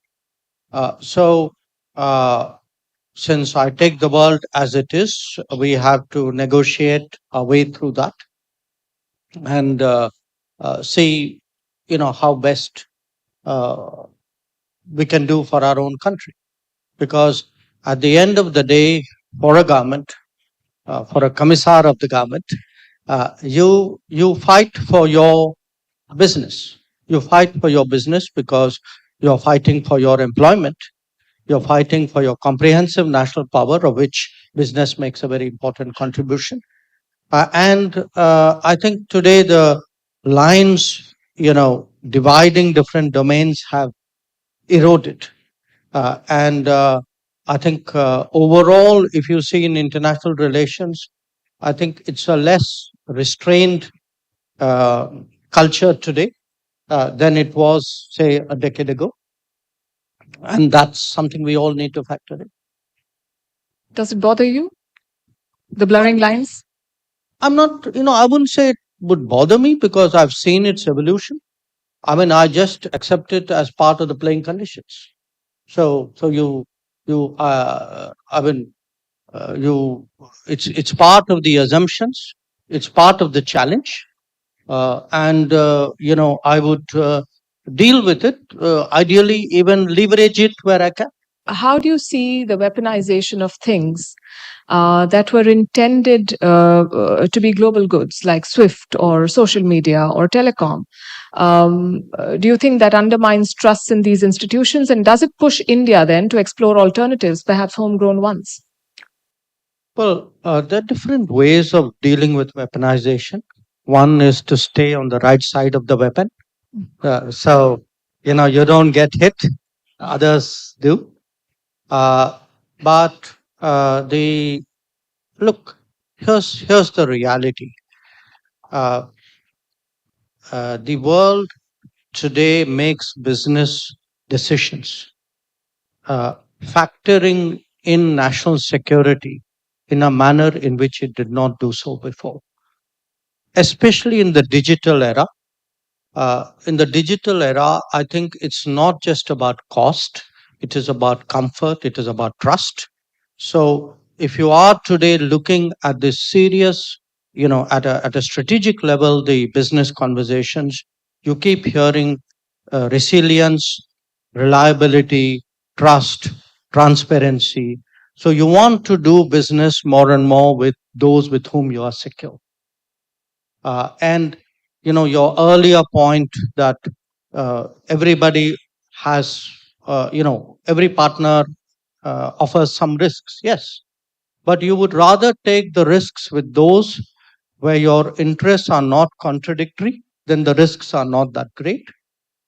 Since I take the world as it is, we have to negotiate our way through that and see, how best we can do for our own country. Because at the end of the day, for a government, for a commissar of the government, you fight for your business. You fight for your business because you're fighting for your employment. You're fighting for your comprehensive national power, of which business makes a very important contribution. And I think today the lines, dividing different domains have eroded. And I think overall, if you see in international relations, I think it's a less restrained culture today than it was, say, a decade ago. And that's something we all need to factor in. Does it bother you, the blurring lines? I'm not, I wouldn't say it would bother me because I've seen its evolution. I mean, I just accept it as part of the playing conditions. So it's part of the assumptions. It's part of the challenge. I would deal with it, ideally even leverage it where I can. How do you see the weaponization of things that were intended to be global goods, like SWIFT or social media or telecom? Do you think that undermines trust in these institutions? And does it push India then to explore alternatives, perhaps homegrown ones? Well, there are different ways of dealing with weaponization. One is to stay on the right side of the weapon. So, you don't get hit, others do. But here's the reality. The world today makes business decisions, factoring in national security in a manner in which it did not do so before, especially in the digital era. In the digital era, I think it's not just about cost, it is about comfort, it is about trust. So if you are today looking at this serious, at a strategic level, the business conversations, you keep hearing resilience, reliability, trust, transparency. So you want to do business more and more with those with whom you are secure. And your earlier point that everybody has, every partner offers some risks. Yes, but you would rather take the risks with those where your interests are not contradictory, then the risks are not that great,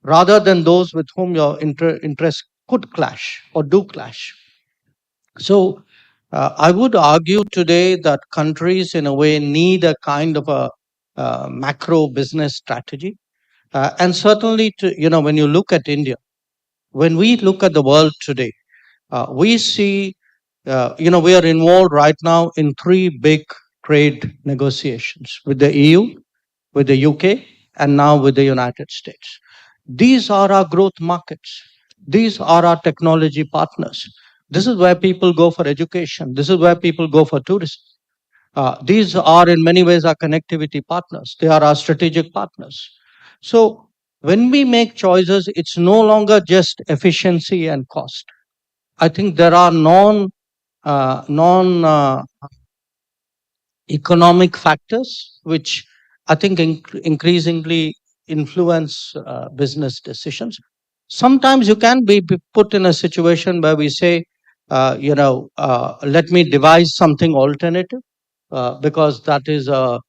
rather than those with whom your interests could clash or do clash. So I would argue today that countries in a way need a kind of a macro business strategy. And certainly, when you look at India, when we look at the world today, we see, we are involved right now in 3 big trade negotiations with the EU, with the UK, and now with the United States. These are our growth markets. These are our technology partners. This is where people go for education. This is where people go for tourism. These are in many ways our connectivity partners. They are our strategic partners. So when we make choices, it's no longer just efficiency and cost. I think there are economic factors which I think increasingly influence business decisions. Sometimes you can be put in a situation where we say, let me devise something alternative because that is a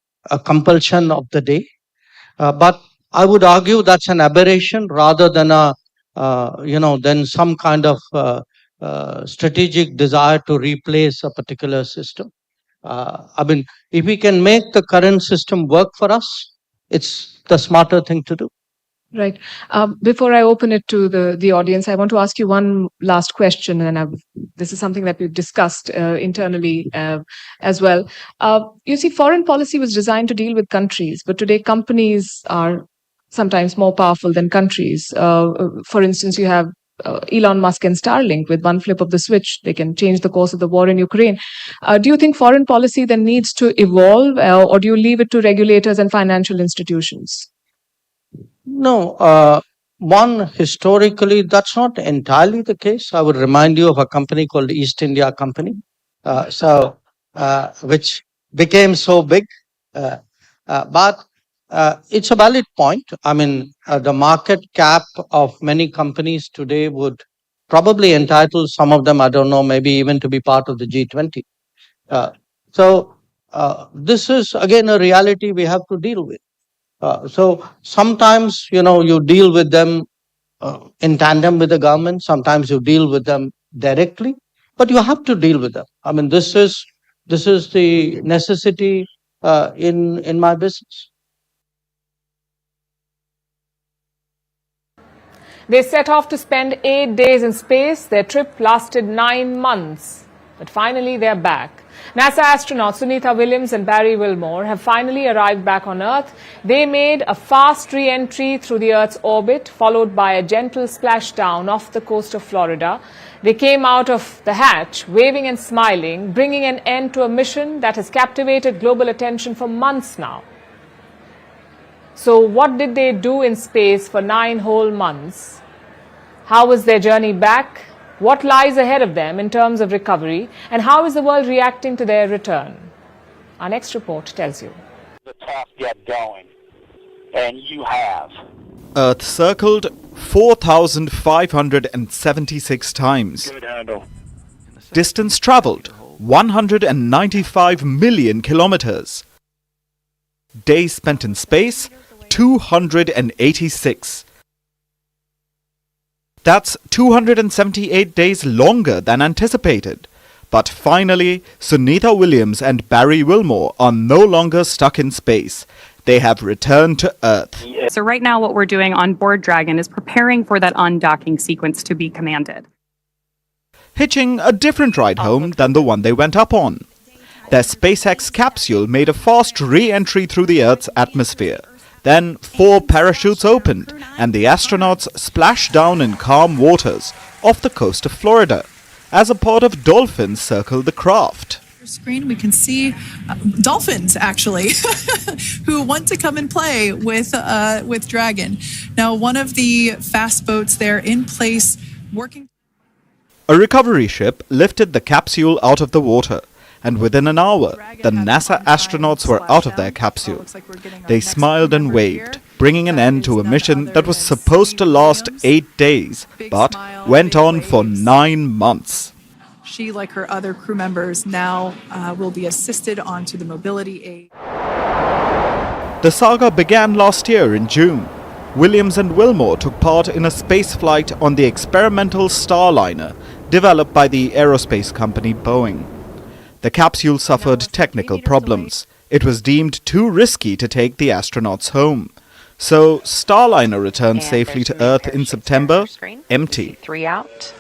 compulsion of the day. But I would argue that's an aberration rather than than some kind of strategic desire to replace a particular system. If we can make the current system work for us, it's the smarter thing to do. Right. Before I open it to the audience, I want to ask you one last question, and this is something that we've discussed internally as well. You see, foreign policy was designed to deal with countries, but today companies are sometimes more powerful than countries. For instance, you have Elon Musk and Starlink. With one flip of the switch, they can change the course of the war in Ukraine. Do you think foreign policy then needs to evolve, or do you leave it to regulators and financial institutions? No, one, historically, that's not entirely the case. I would remind you of a company called East India Company, which became so big. But it's a valid point. The market cap of many companies today would probably entitle some of them, I don't know, maybe even to be part of the G20. So this is, again, a reality we have to deal with. So sometimes, you deal with them in tandem with the government. Sometimes you deal with them directly, but you have to deal with them. This is the necessity in my business. They set off to spend 8 days in space. Their trip lasted 9 months, but finally they're back. NASA astronauts Sunita Williams and Barry Wilmore have finally arrived back on Earth. They made a fast re-entry through the Earth's orbit, followed by a gentle splashdown off the coast of Florida. They came out of the hatch, waving and smiling, bringing an end to a mission that has captivated global attention for months now. So what did they do in space for 9 whole months? How was their journey back? What lies ahead of them in terms of recovery, and how is the world reacting to their return? Our next report tells you. The task get going, and you have. Earth circled 4,576 times. Good handle. Distance traveled 195 million kilometers. Days spent in space 286. That's 278 days longer than anticipated. But finally, Sunita Williams and Barry Wilmore are no longer stuck in space. they have returned to Earth. So right now what we're doing on board Dragon is preparing for that undocking sequence to be commanded. Hitching a different ride home than the one they went up on. Their SpaceX capsule made a fast re-entry through the Earth's atmosphere. Then 4 parachutes opened, and the astronauts splashed down in calm waters off the coast of Florida, as a pod of dolphins circled the craft. Screen, we can see dolphins actually who want to come and play with Dragon. Now, one of the fast boats there in place working. A recovery ship lifted the capsule out of the water, and within an hour, the NASA astronauts were out of their capsule. They smiled and waved, bringing an end to a mission that was supposed to last 8 days, but went on for 9 months. She, like her other crew members, now will be assisted onto the mobility aid. The saga began last year in June. Williams and Wilmore took part in a space flight on the experimental Starliner developed by the aerospace company Boeing. The capsule suffered technical problems. It was deemed too risky to take the astronauts home. So Starliner returned safely to Earth in September, empty. 3 out,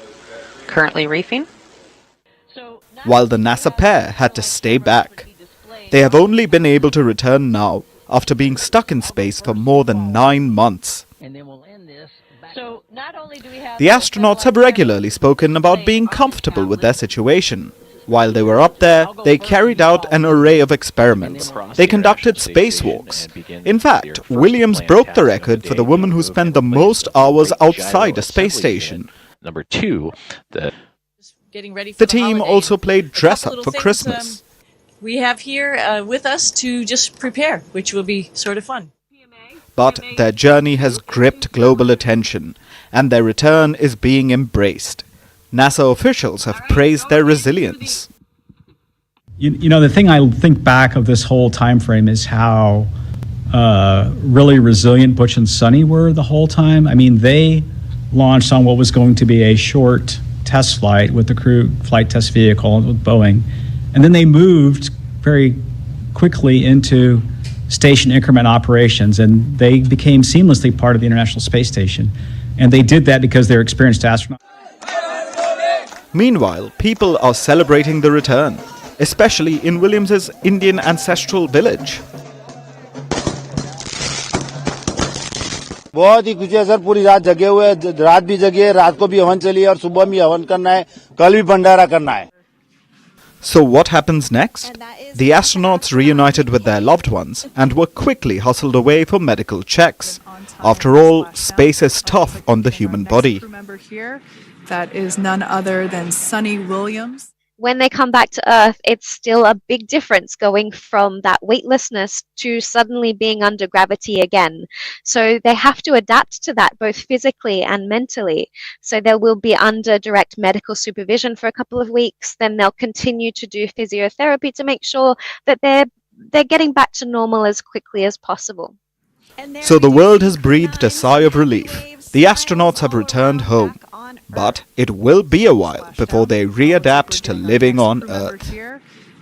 currently reefing. While the NASA pair had to stay back. They have only been able to return now, after being stuck in space for more than 9 months. The astronauts have regularly spoken about being comfortable with their situation. While they were up there, they carried out an array of experiments. They conducted spacewalks. In fact, Williams broke the record for the woman who spent the most hours outside a space station. Number 2, the team also played dress up for Christmas. We have here with us to just prepare, which will be sort of fun. But their journey has gripped global attention, and their return is being embraced. NASA officials have praised their resilience. You know, the thing I think back of this whole time frame is how really resilient Butch and Sunny were the whole time. I mean, they launched on what was going to be a short test flight with the crew flight test vehicle with Boeing. And then they moved very quickly into station increment operations, and they became seamlessly part of the International Space Station. And they did that because they're experienced astronauts. Meanwhile, people are celebrating the return, especially in Williams's Indian ancestral village. बहुत ही खुशी है sir, पूरी रात जगे हुए, रात भी जगे, रात को भी हवन चली और सुबह भी हवन करना है, कल भी भंडारा करना है. So what happens next? The astronauts reunited with their loved ones and were quickly hustled away for medical checks. After all, space is tough on the human body. Remember here, that is none other than Sunny Williams. When they come back to Earth, it's still a big difference going from that weightlessness to suddenly being under gravity again. So they have to adapt to that both physically and mentally. So they will be under direct medical supervision for a couple of weeks. Then they'll continue to do physiotherapy to make sure that they're getting back to normal as quickly as possible. So the world has breathed a sigh of relief. The astronauts have returned home. But it will be a while before they readapt to living on Earth.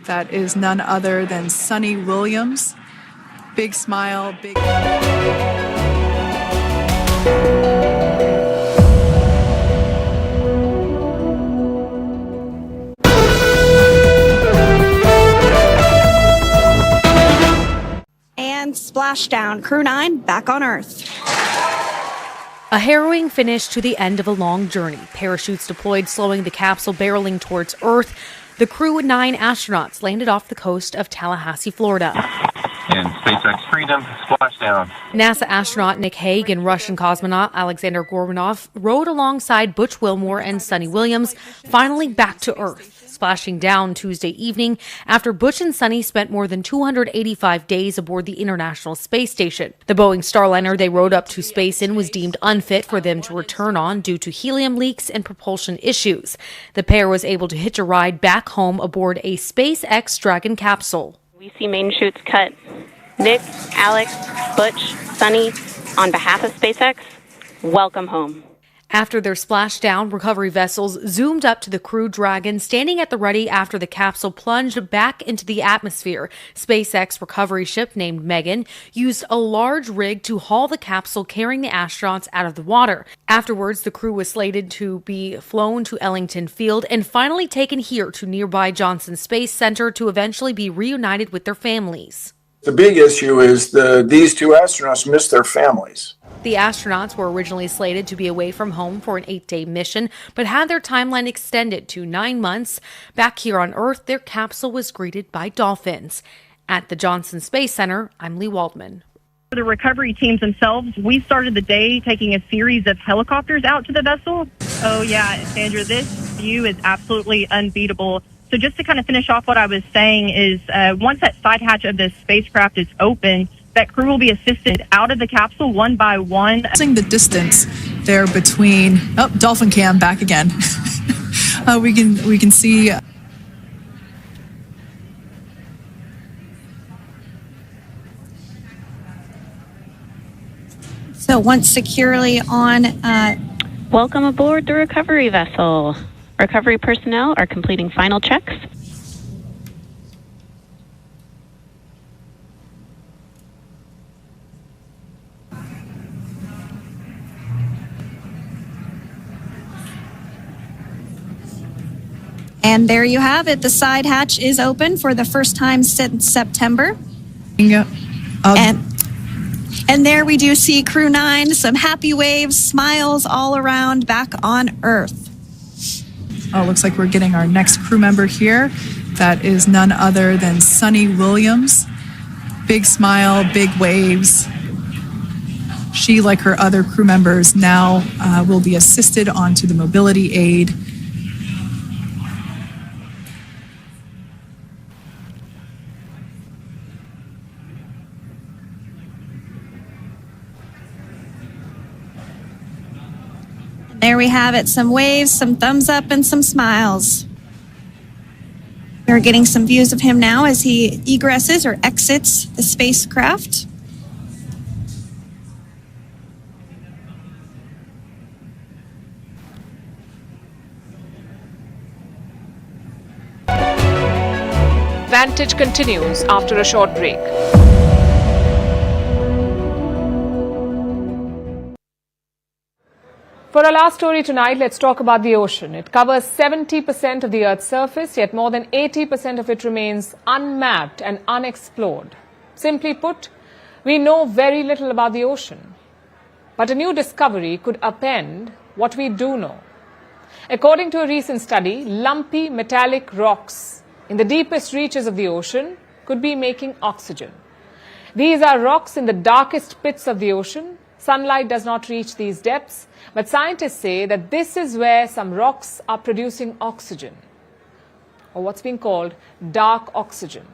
That is none other than Sunny Williams. Big smile, big... And Splashdown, Crew-9 back on Earth. A harrowing finish to the end of a long journey. Parachutes deployed, slowing the capsule barreling towards Earth. The Crew-9 astronauts landed off the coast of Tallahassee, Florida. In SpaceX Freedom, Splashdown. NASA astronaut Nick Hague and Russian cosmonaut Alexander Gorbanov rode alongside Butch Wilmore and Sunny Williams, finally back to Earth, splashing down Tuesday evening after Butch and Sunny spent more than 285 days aboard the International Space Station. The Boeing Starliner they rode up to space in was deemed unfit for them to return on due to helium leaks and propulsion issues. The pair was able to hitch a ride back home aboard a SpaceX Dragon capsule. We see main chutes cut. Nick, Alex, Butch, Sunny, on behalf of SpaceX, welcome home. After their splashdown, recovery vessels zoomed up to the Crew Dragon, standing at the ready after the capsule plunged back into the atmosphere. SpaceX recovery ship named Megan used a large rig to haul the capsule carrying the astronauts out of the water. Afterwards, the crew was slated to be flown to Ellington Field and finally taken here to nearby Johnson Space Center to eventually be reunited with their families. The big issue is these two astronauts missed their families. The astronauts were originally slated to be away from home for an 8-day mission, but had their timeline extended to 9 months. Back here on Earth, their capsule was greeted by dolphins. At the Johnson Space Center, I'm Lee Waldman. For the recovery teams themselves, we started the day taking a series of helicopters out to the vessel. Oh yeah, Sandra, this view is absolutely unbeatable. So just to kind of finish off what I was saying is once that side hatch of the spacecraft is open, that crew will be assisted out of the capsule one by one. The distance there between, dolphin cam back again. we can see. So once securely on. Welcome aboard the recovery vessel. Recovery personnel are completing final checks. And there you have it. The side hatch is open for the first time since September. Yeah. And there we do see Crew-9, some happy waves, smiles all around back on Earth. Oh, looks like we're getting our next crew member here. That is none other than Sunny Williams. Big smile, big waves. She, like her other crew members, now will be assisted onto the mobility aid. There we have it, some waves, some thumbs up, and some smiles. We're getting some views of him now as he egresses or exits the spacecraft. Vantage continues after a short break. For our last story tonight, let's talk about the ocean. It covers 70% of the Earth's surface, yet more than 80% of it remains unmapped and unexplored. Simply put, we know very little about the ocean. But a new discovery could upend what we do know. According to a recent study, lumpy metallic rocks in the deepest reaches of the ocean could be making oxygen. These are rocks in the darkest pits of the ocean. Sunlight does not reach these depths, but scientists say that this is where some rocks are producing oxygen, or what's being called dark oxygen.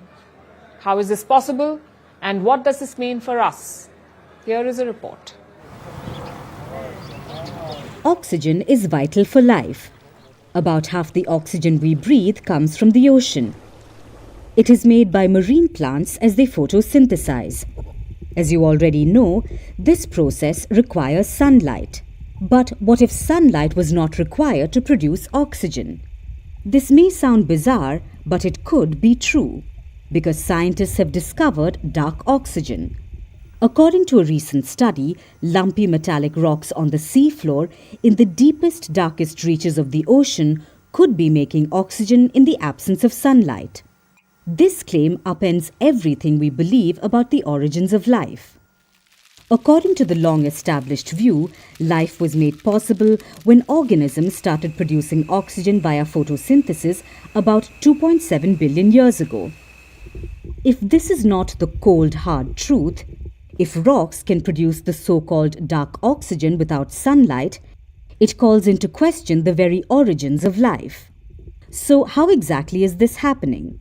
How is this possible, and what does this mean for us? Here is a report. Oxygen is vital for life. About half the oxygen we breathe comes from the ocean. It is made by marine plants as they photosynthesize. As you already know, this process requires sunlight. But what if sunlight was not required to produce oxygen? This may sound bizarre, but it could be true, because scientists have discovered dark oxygen. According to a recent study, lumpy metallic rocks on the seafloor in the deepest, darkest reaches of the ocean could be making oxygen in the absence of sunlight. This claim upends everything we believe about the origins of life. According to the long-established view, life was made possible when organisms started producing oxygen via photosynthesis about 2.7 billion years ago. If this is not the cold, hard truth, if rocks can produce the so-called dark oxygen without sunlight, it calls into question the very origins of life. So how exactly is this happening?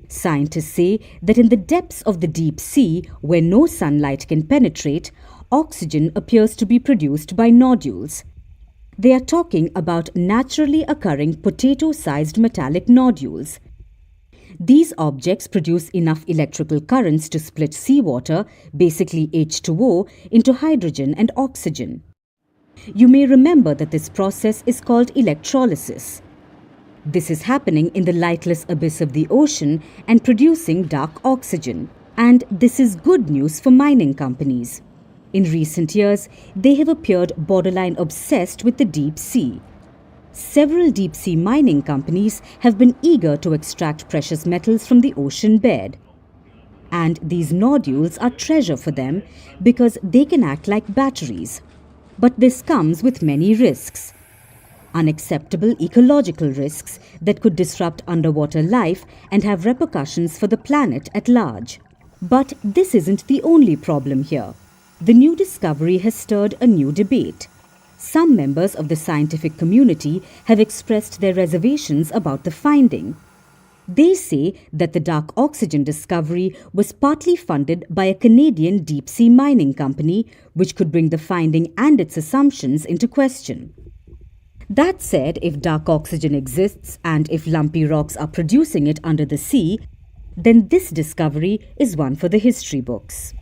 Scientists say that in the depths of the deep sea, where no sunlight can penetrate, oxygen appears to be produced by nodules. They are talking about naturally occurring potato-sized metallic nodules. These objects produce enough electrical currents to split seawater, basically H2O, into hydrogen and oxygen. You may remember that this process is called electrolysis. This is happening in the lightless abyss of the ocean and producing dark oxygen. And this is good news for mining companies. In recent years, they have appeared borderline obsessed with the deep sea. Several deep-sea mining companies have been eager to extract precious metals from the ocean bed. And these nodules are treasure for them because they can act like batteries. But this comes with many risks. Unacceptable ecological risks that could disrupt underwater life and have repercussions for the planet at large. But this isn't the only problem here. The new discovery has stirred a new debate. Some members of the scientific community have expressed their reservations about the finding. They say that the dark oxygen discovery was partly funded by a Canadian deep-sea mining company, which could bring the finding and its assumptions into question. That said, if dark oxygen exists and if lumpy rocks are producing it under the sea, then this discovery is one for the history books.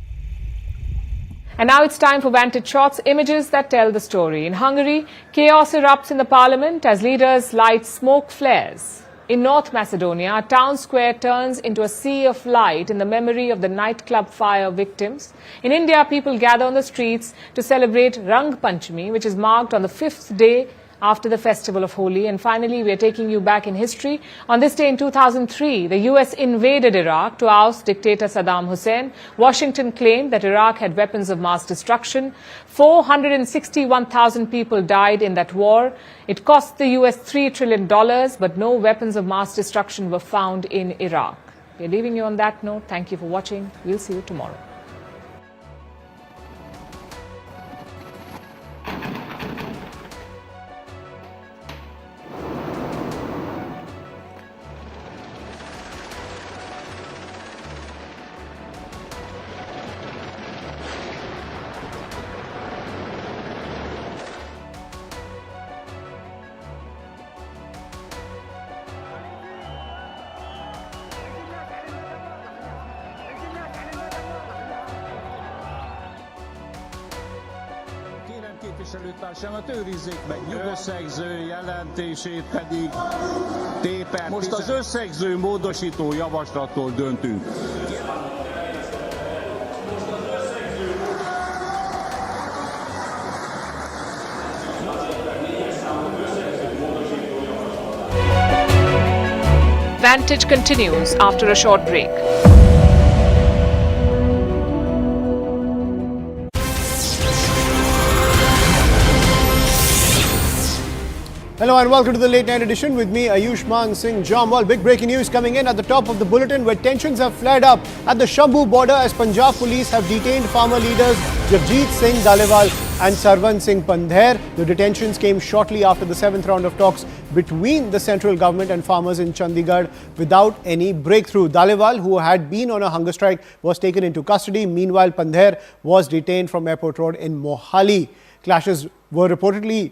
And now it's time for Vantage Shots, images that tell the story. In Hungary, chaos erupts in the parliament as leaders light smoke flares. In North Macedonia, a town square turns into a sea of light in the memory of the nightclub fire victims. In India, people gather on the streets to celebrate Rang Panchami, which is marked on the 5th day after the festival of Holi. And finally, we are taking you back in history. On this day in 2003, the US invaded Iraq to oust dictator Saddam Hussein. Washington claimed that Iraq had weapons of mass destruction. 461,000 people died in that war. It cost the US $3 trillion, but no weapons of mass destruction were found in Iraq. We're leaving you on that note. Thank you for watching. We'll see you tomorrow. Képviselőtársamat őrizzék meg, összegző jelentését pedig téper. Most az összegző módosító javaslatról döntünk. Vantage continues after a short break. Hello and welcome to the late night edition with me, Ayushman Singh Jamwal. Big breaking news coming in at the top of the bulletin, where tensions have flared up at the Shambhu border as Punjab police have detained farmer leaders Jagjit Singh Dhaliwal and Sarwan Singh Pandher. The detentions came shortly after the 7th round of talks between the central government and farmers in Chandigarh without any breakthrough. Dhaliwal, who had been on a hunger strike, was taken into custody. Meanwhile, Pandher was detained from Airport Road in Mohali. Clashes were reportedly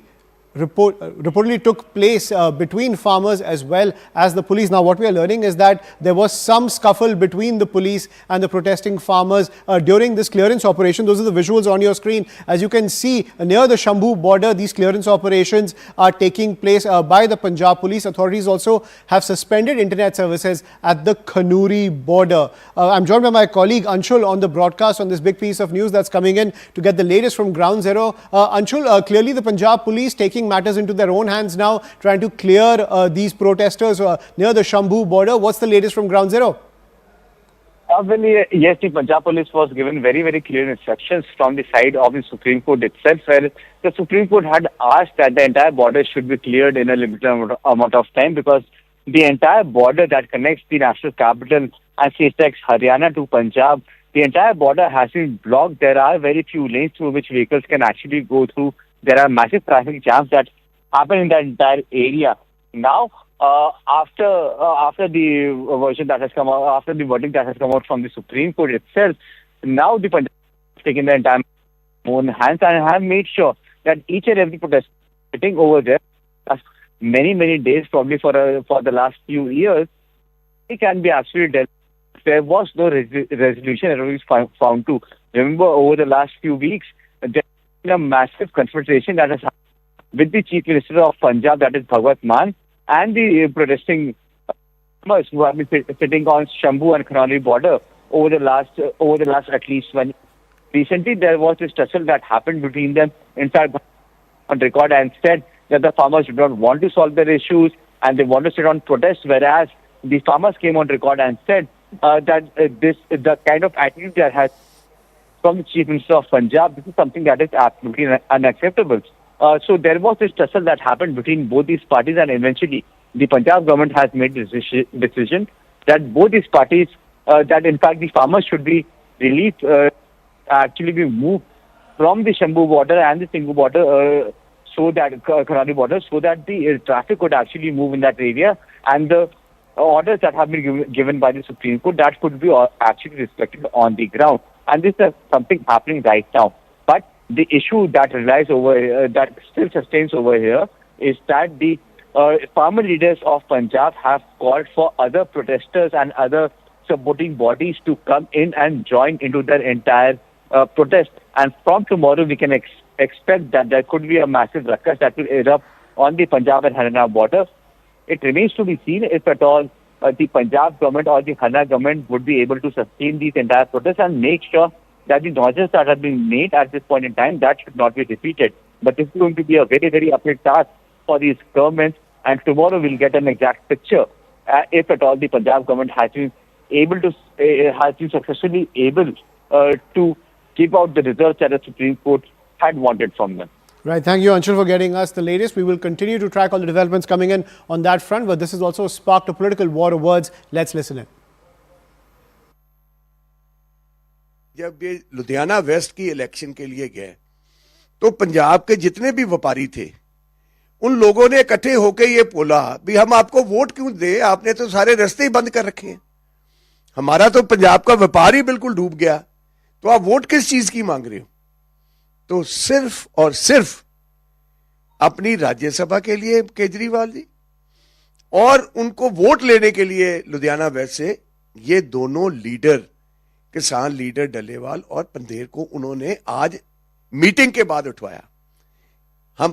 took place between farmers as well as the police. Now, what we are learning is that there was some scuffle between the police and the protesting farmers during this clearance operation. Those are the visuals on your screen. As you can see, near the Shambhu border, these clearance operations are taking place by the Punjab police. Authorities also have suspended internet services at the Kanuri border. I'm joined by my colleague Anshul on the broadcast on this big piece of news that's coming in to get the latest from Ground Zero. Anshul, clearly the Punjab police taking matters into their own hands now, trying to clear these protesters near the Shambhu border. What's the latest from Ground Zero? Yes, the Punjab police was given very, very clear instructions from the side of the Supreme Court itself, where the Supreme Court had asked that the entire border should be cleared in a limited amount of time, because the entire border that connects the national capital and takes Haryana to Punjab, the entire border has been blocked. There are very few lanes through which vehicles can actually go through. There are massive traffic jams that happen in that entire area. Now, after the version that has come out, after the verdict that has come out from the Supreme Court itself, now the Punjab has taken the entire own hands and have made sure that each and every protest sitting over there, many days, probably for the last few years, it can be actually dealt. There was no resolution that was found to. Remember, over the last few weeks, there a massive confrontation that has happened with the Chief Minister of Punjab, that is Bhagwat Mann, and the protesting farmers who have been sitting on Shambu and Karnali border over the last at least 1 year. Recently, there was this tussle that happened between them. In fact, on record and said that the farmers do not want to solve their issues and they want to sit on protest, whereas the farmers came on record and said that the kind of attitude that has from the Chief Minister of Punjab, this is something that is absolutely unacceptable. So there was this tussle that happened between both these parties, and eventually the Punjab government has made the decision that both these parties, that in fact the farmers should be released, actually be moved from the Shambu border and the Singhu border, so that Karnali border, so that the traffic could actually move in that area, and the orders that have been given by the Supreme Court, that could be actually respected on the ground. And this is something happening right now. But the issue that relies over that still sustains over here is that the farmer leaders of Punjab have called for other protesters and other supporting bodies to come in and join into their entire protest. And from tomorrow, we can expect that there could be a massive ruckus that will erupt on the Punjab and Haryana border. It remains to be seen if at all the Punjab government or the Haryana government would be able to sustain these entire protests and make sure that the noises that have been made at this point in time, that should not be repeated. But this is going to be a very, very uphill task for these governments, and tomorrow we'll get an exact picture if at all the Punjab government has been successfully able to give out the results that the Supreme Court had wanted from them. Right. Thank you, Anshul, for getting us the latest. We will continue to track all the developments coming in on that front, but this has also sparked a political war of words. Let's listen in. जब ये Ludhiana waste की election के लिए गए तो पंजाब के जितने भी व्यापारी थे उन लोगों ने इकट्ठे होकर ये बोला भी हम आपको वोट क्यों दें, आपने तो सारे रास्ते ही बंद कर रखे हैं, हमारा तो पंजाब का व्यापार ही बिल्कुल डूब गया, तो आप वोट किस चीज की मांग रहे हो। तो सिर्फ और सिर्फ अपनी राज्यसभा के लिए केजरीवाल जी और उनको वोट लेने के लिए लुधियाना वेस्ट से ये दोनों लीडर, किसान लीडर डलेवाल और पंधेर को उन्होंने आज मीटिंग के बाद उठवाया। हम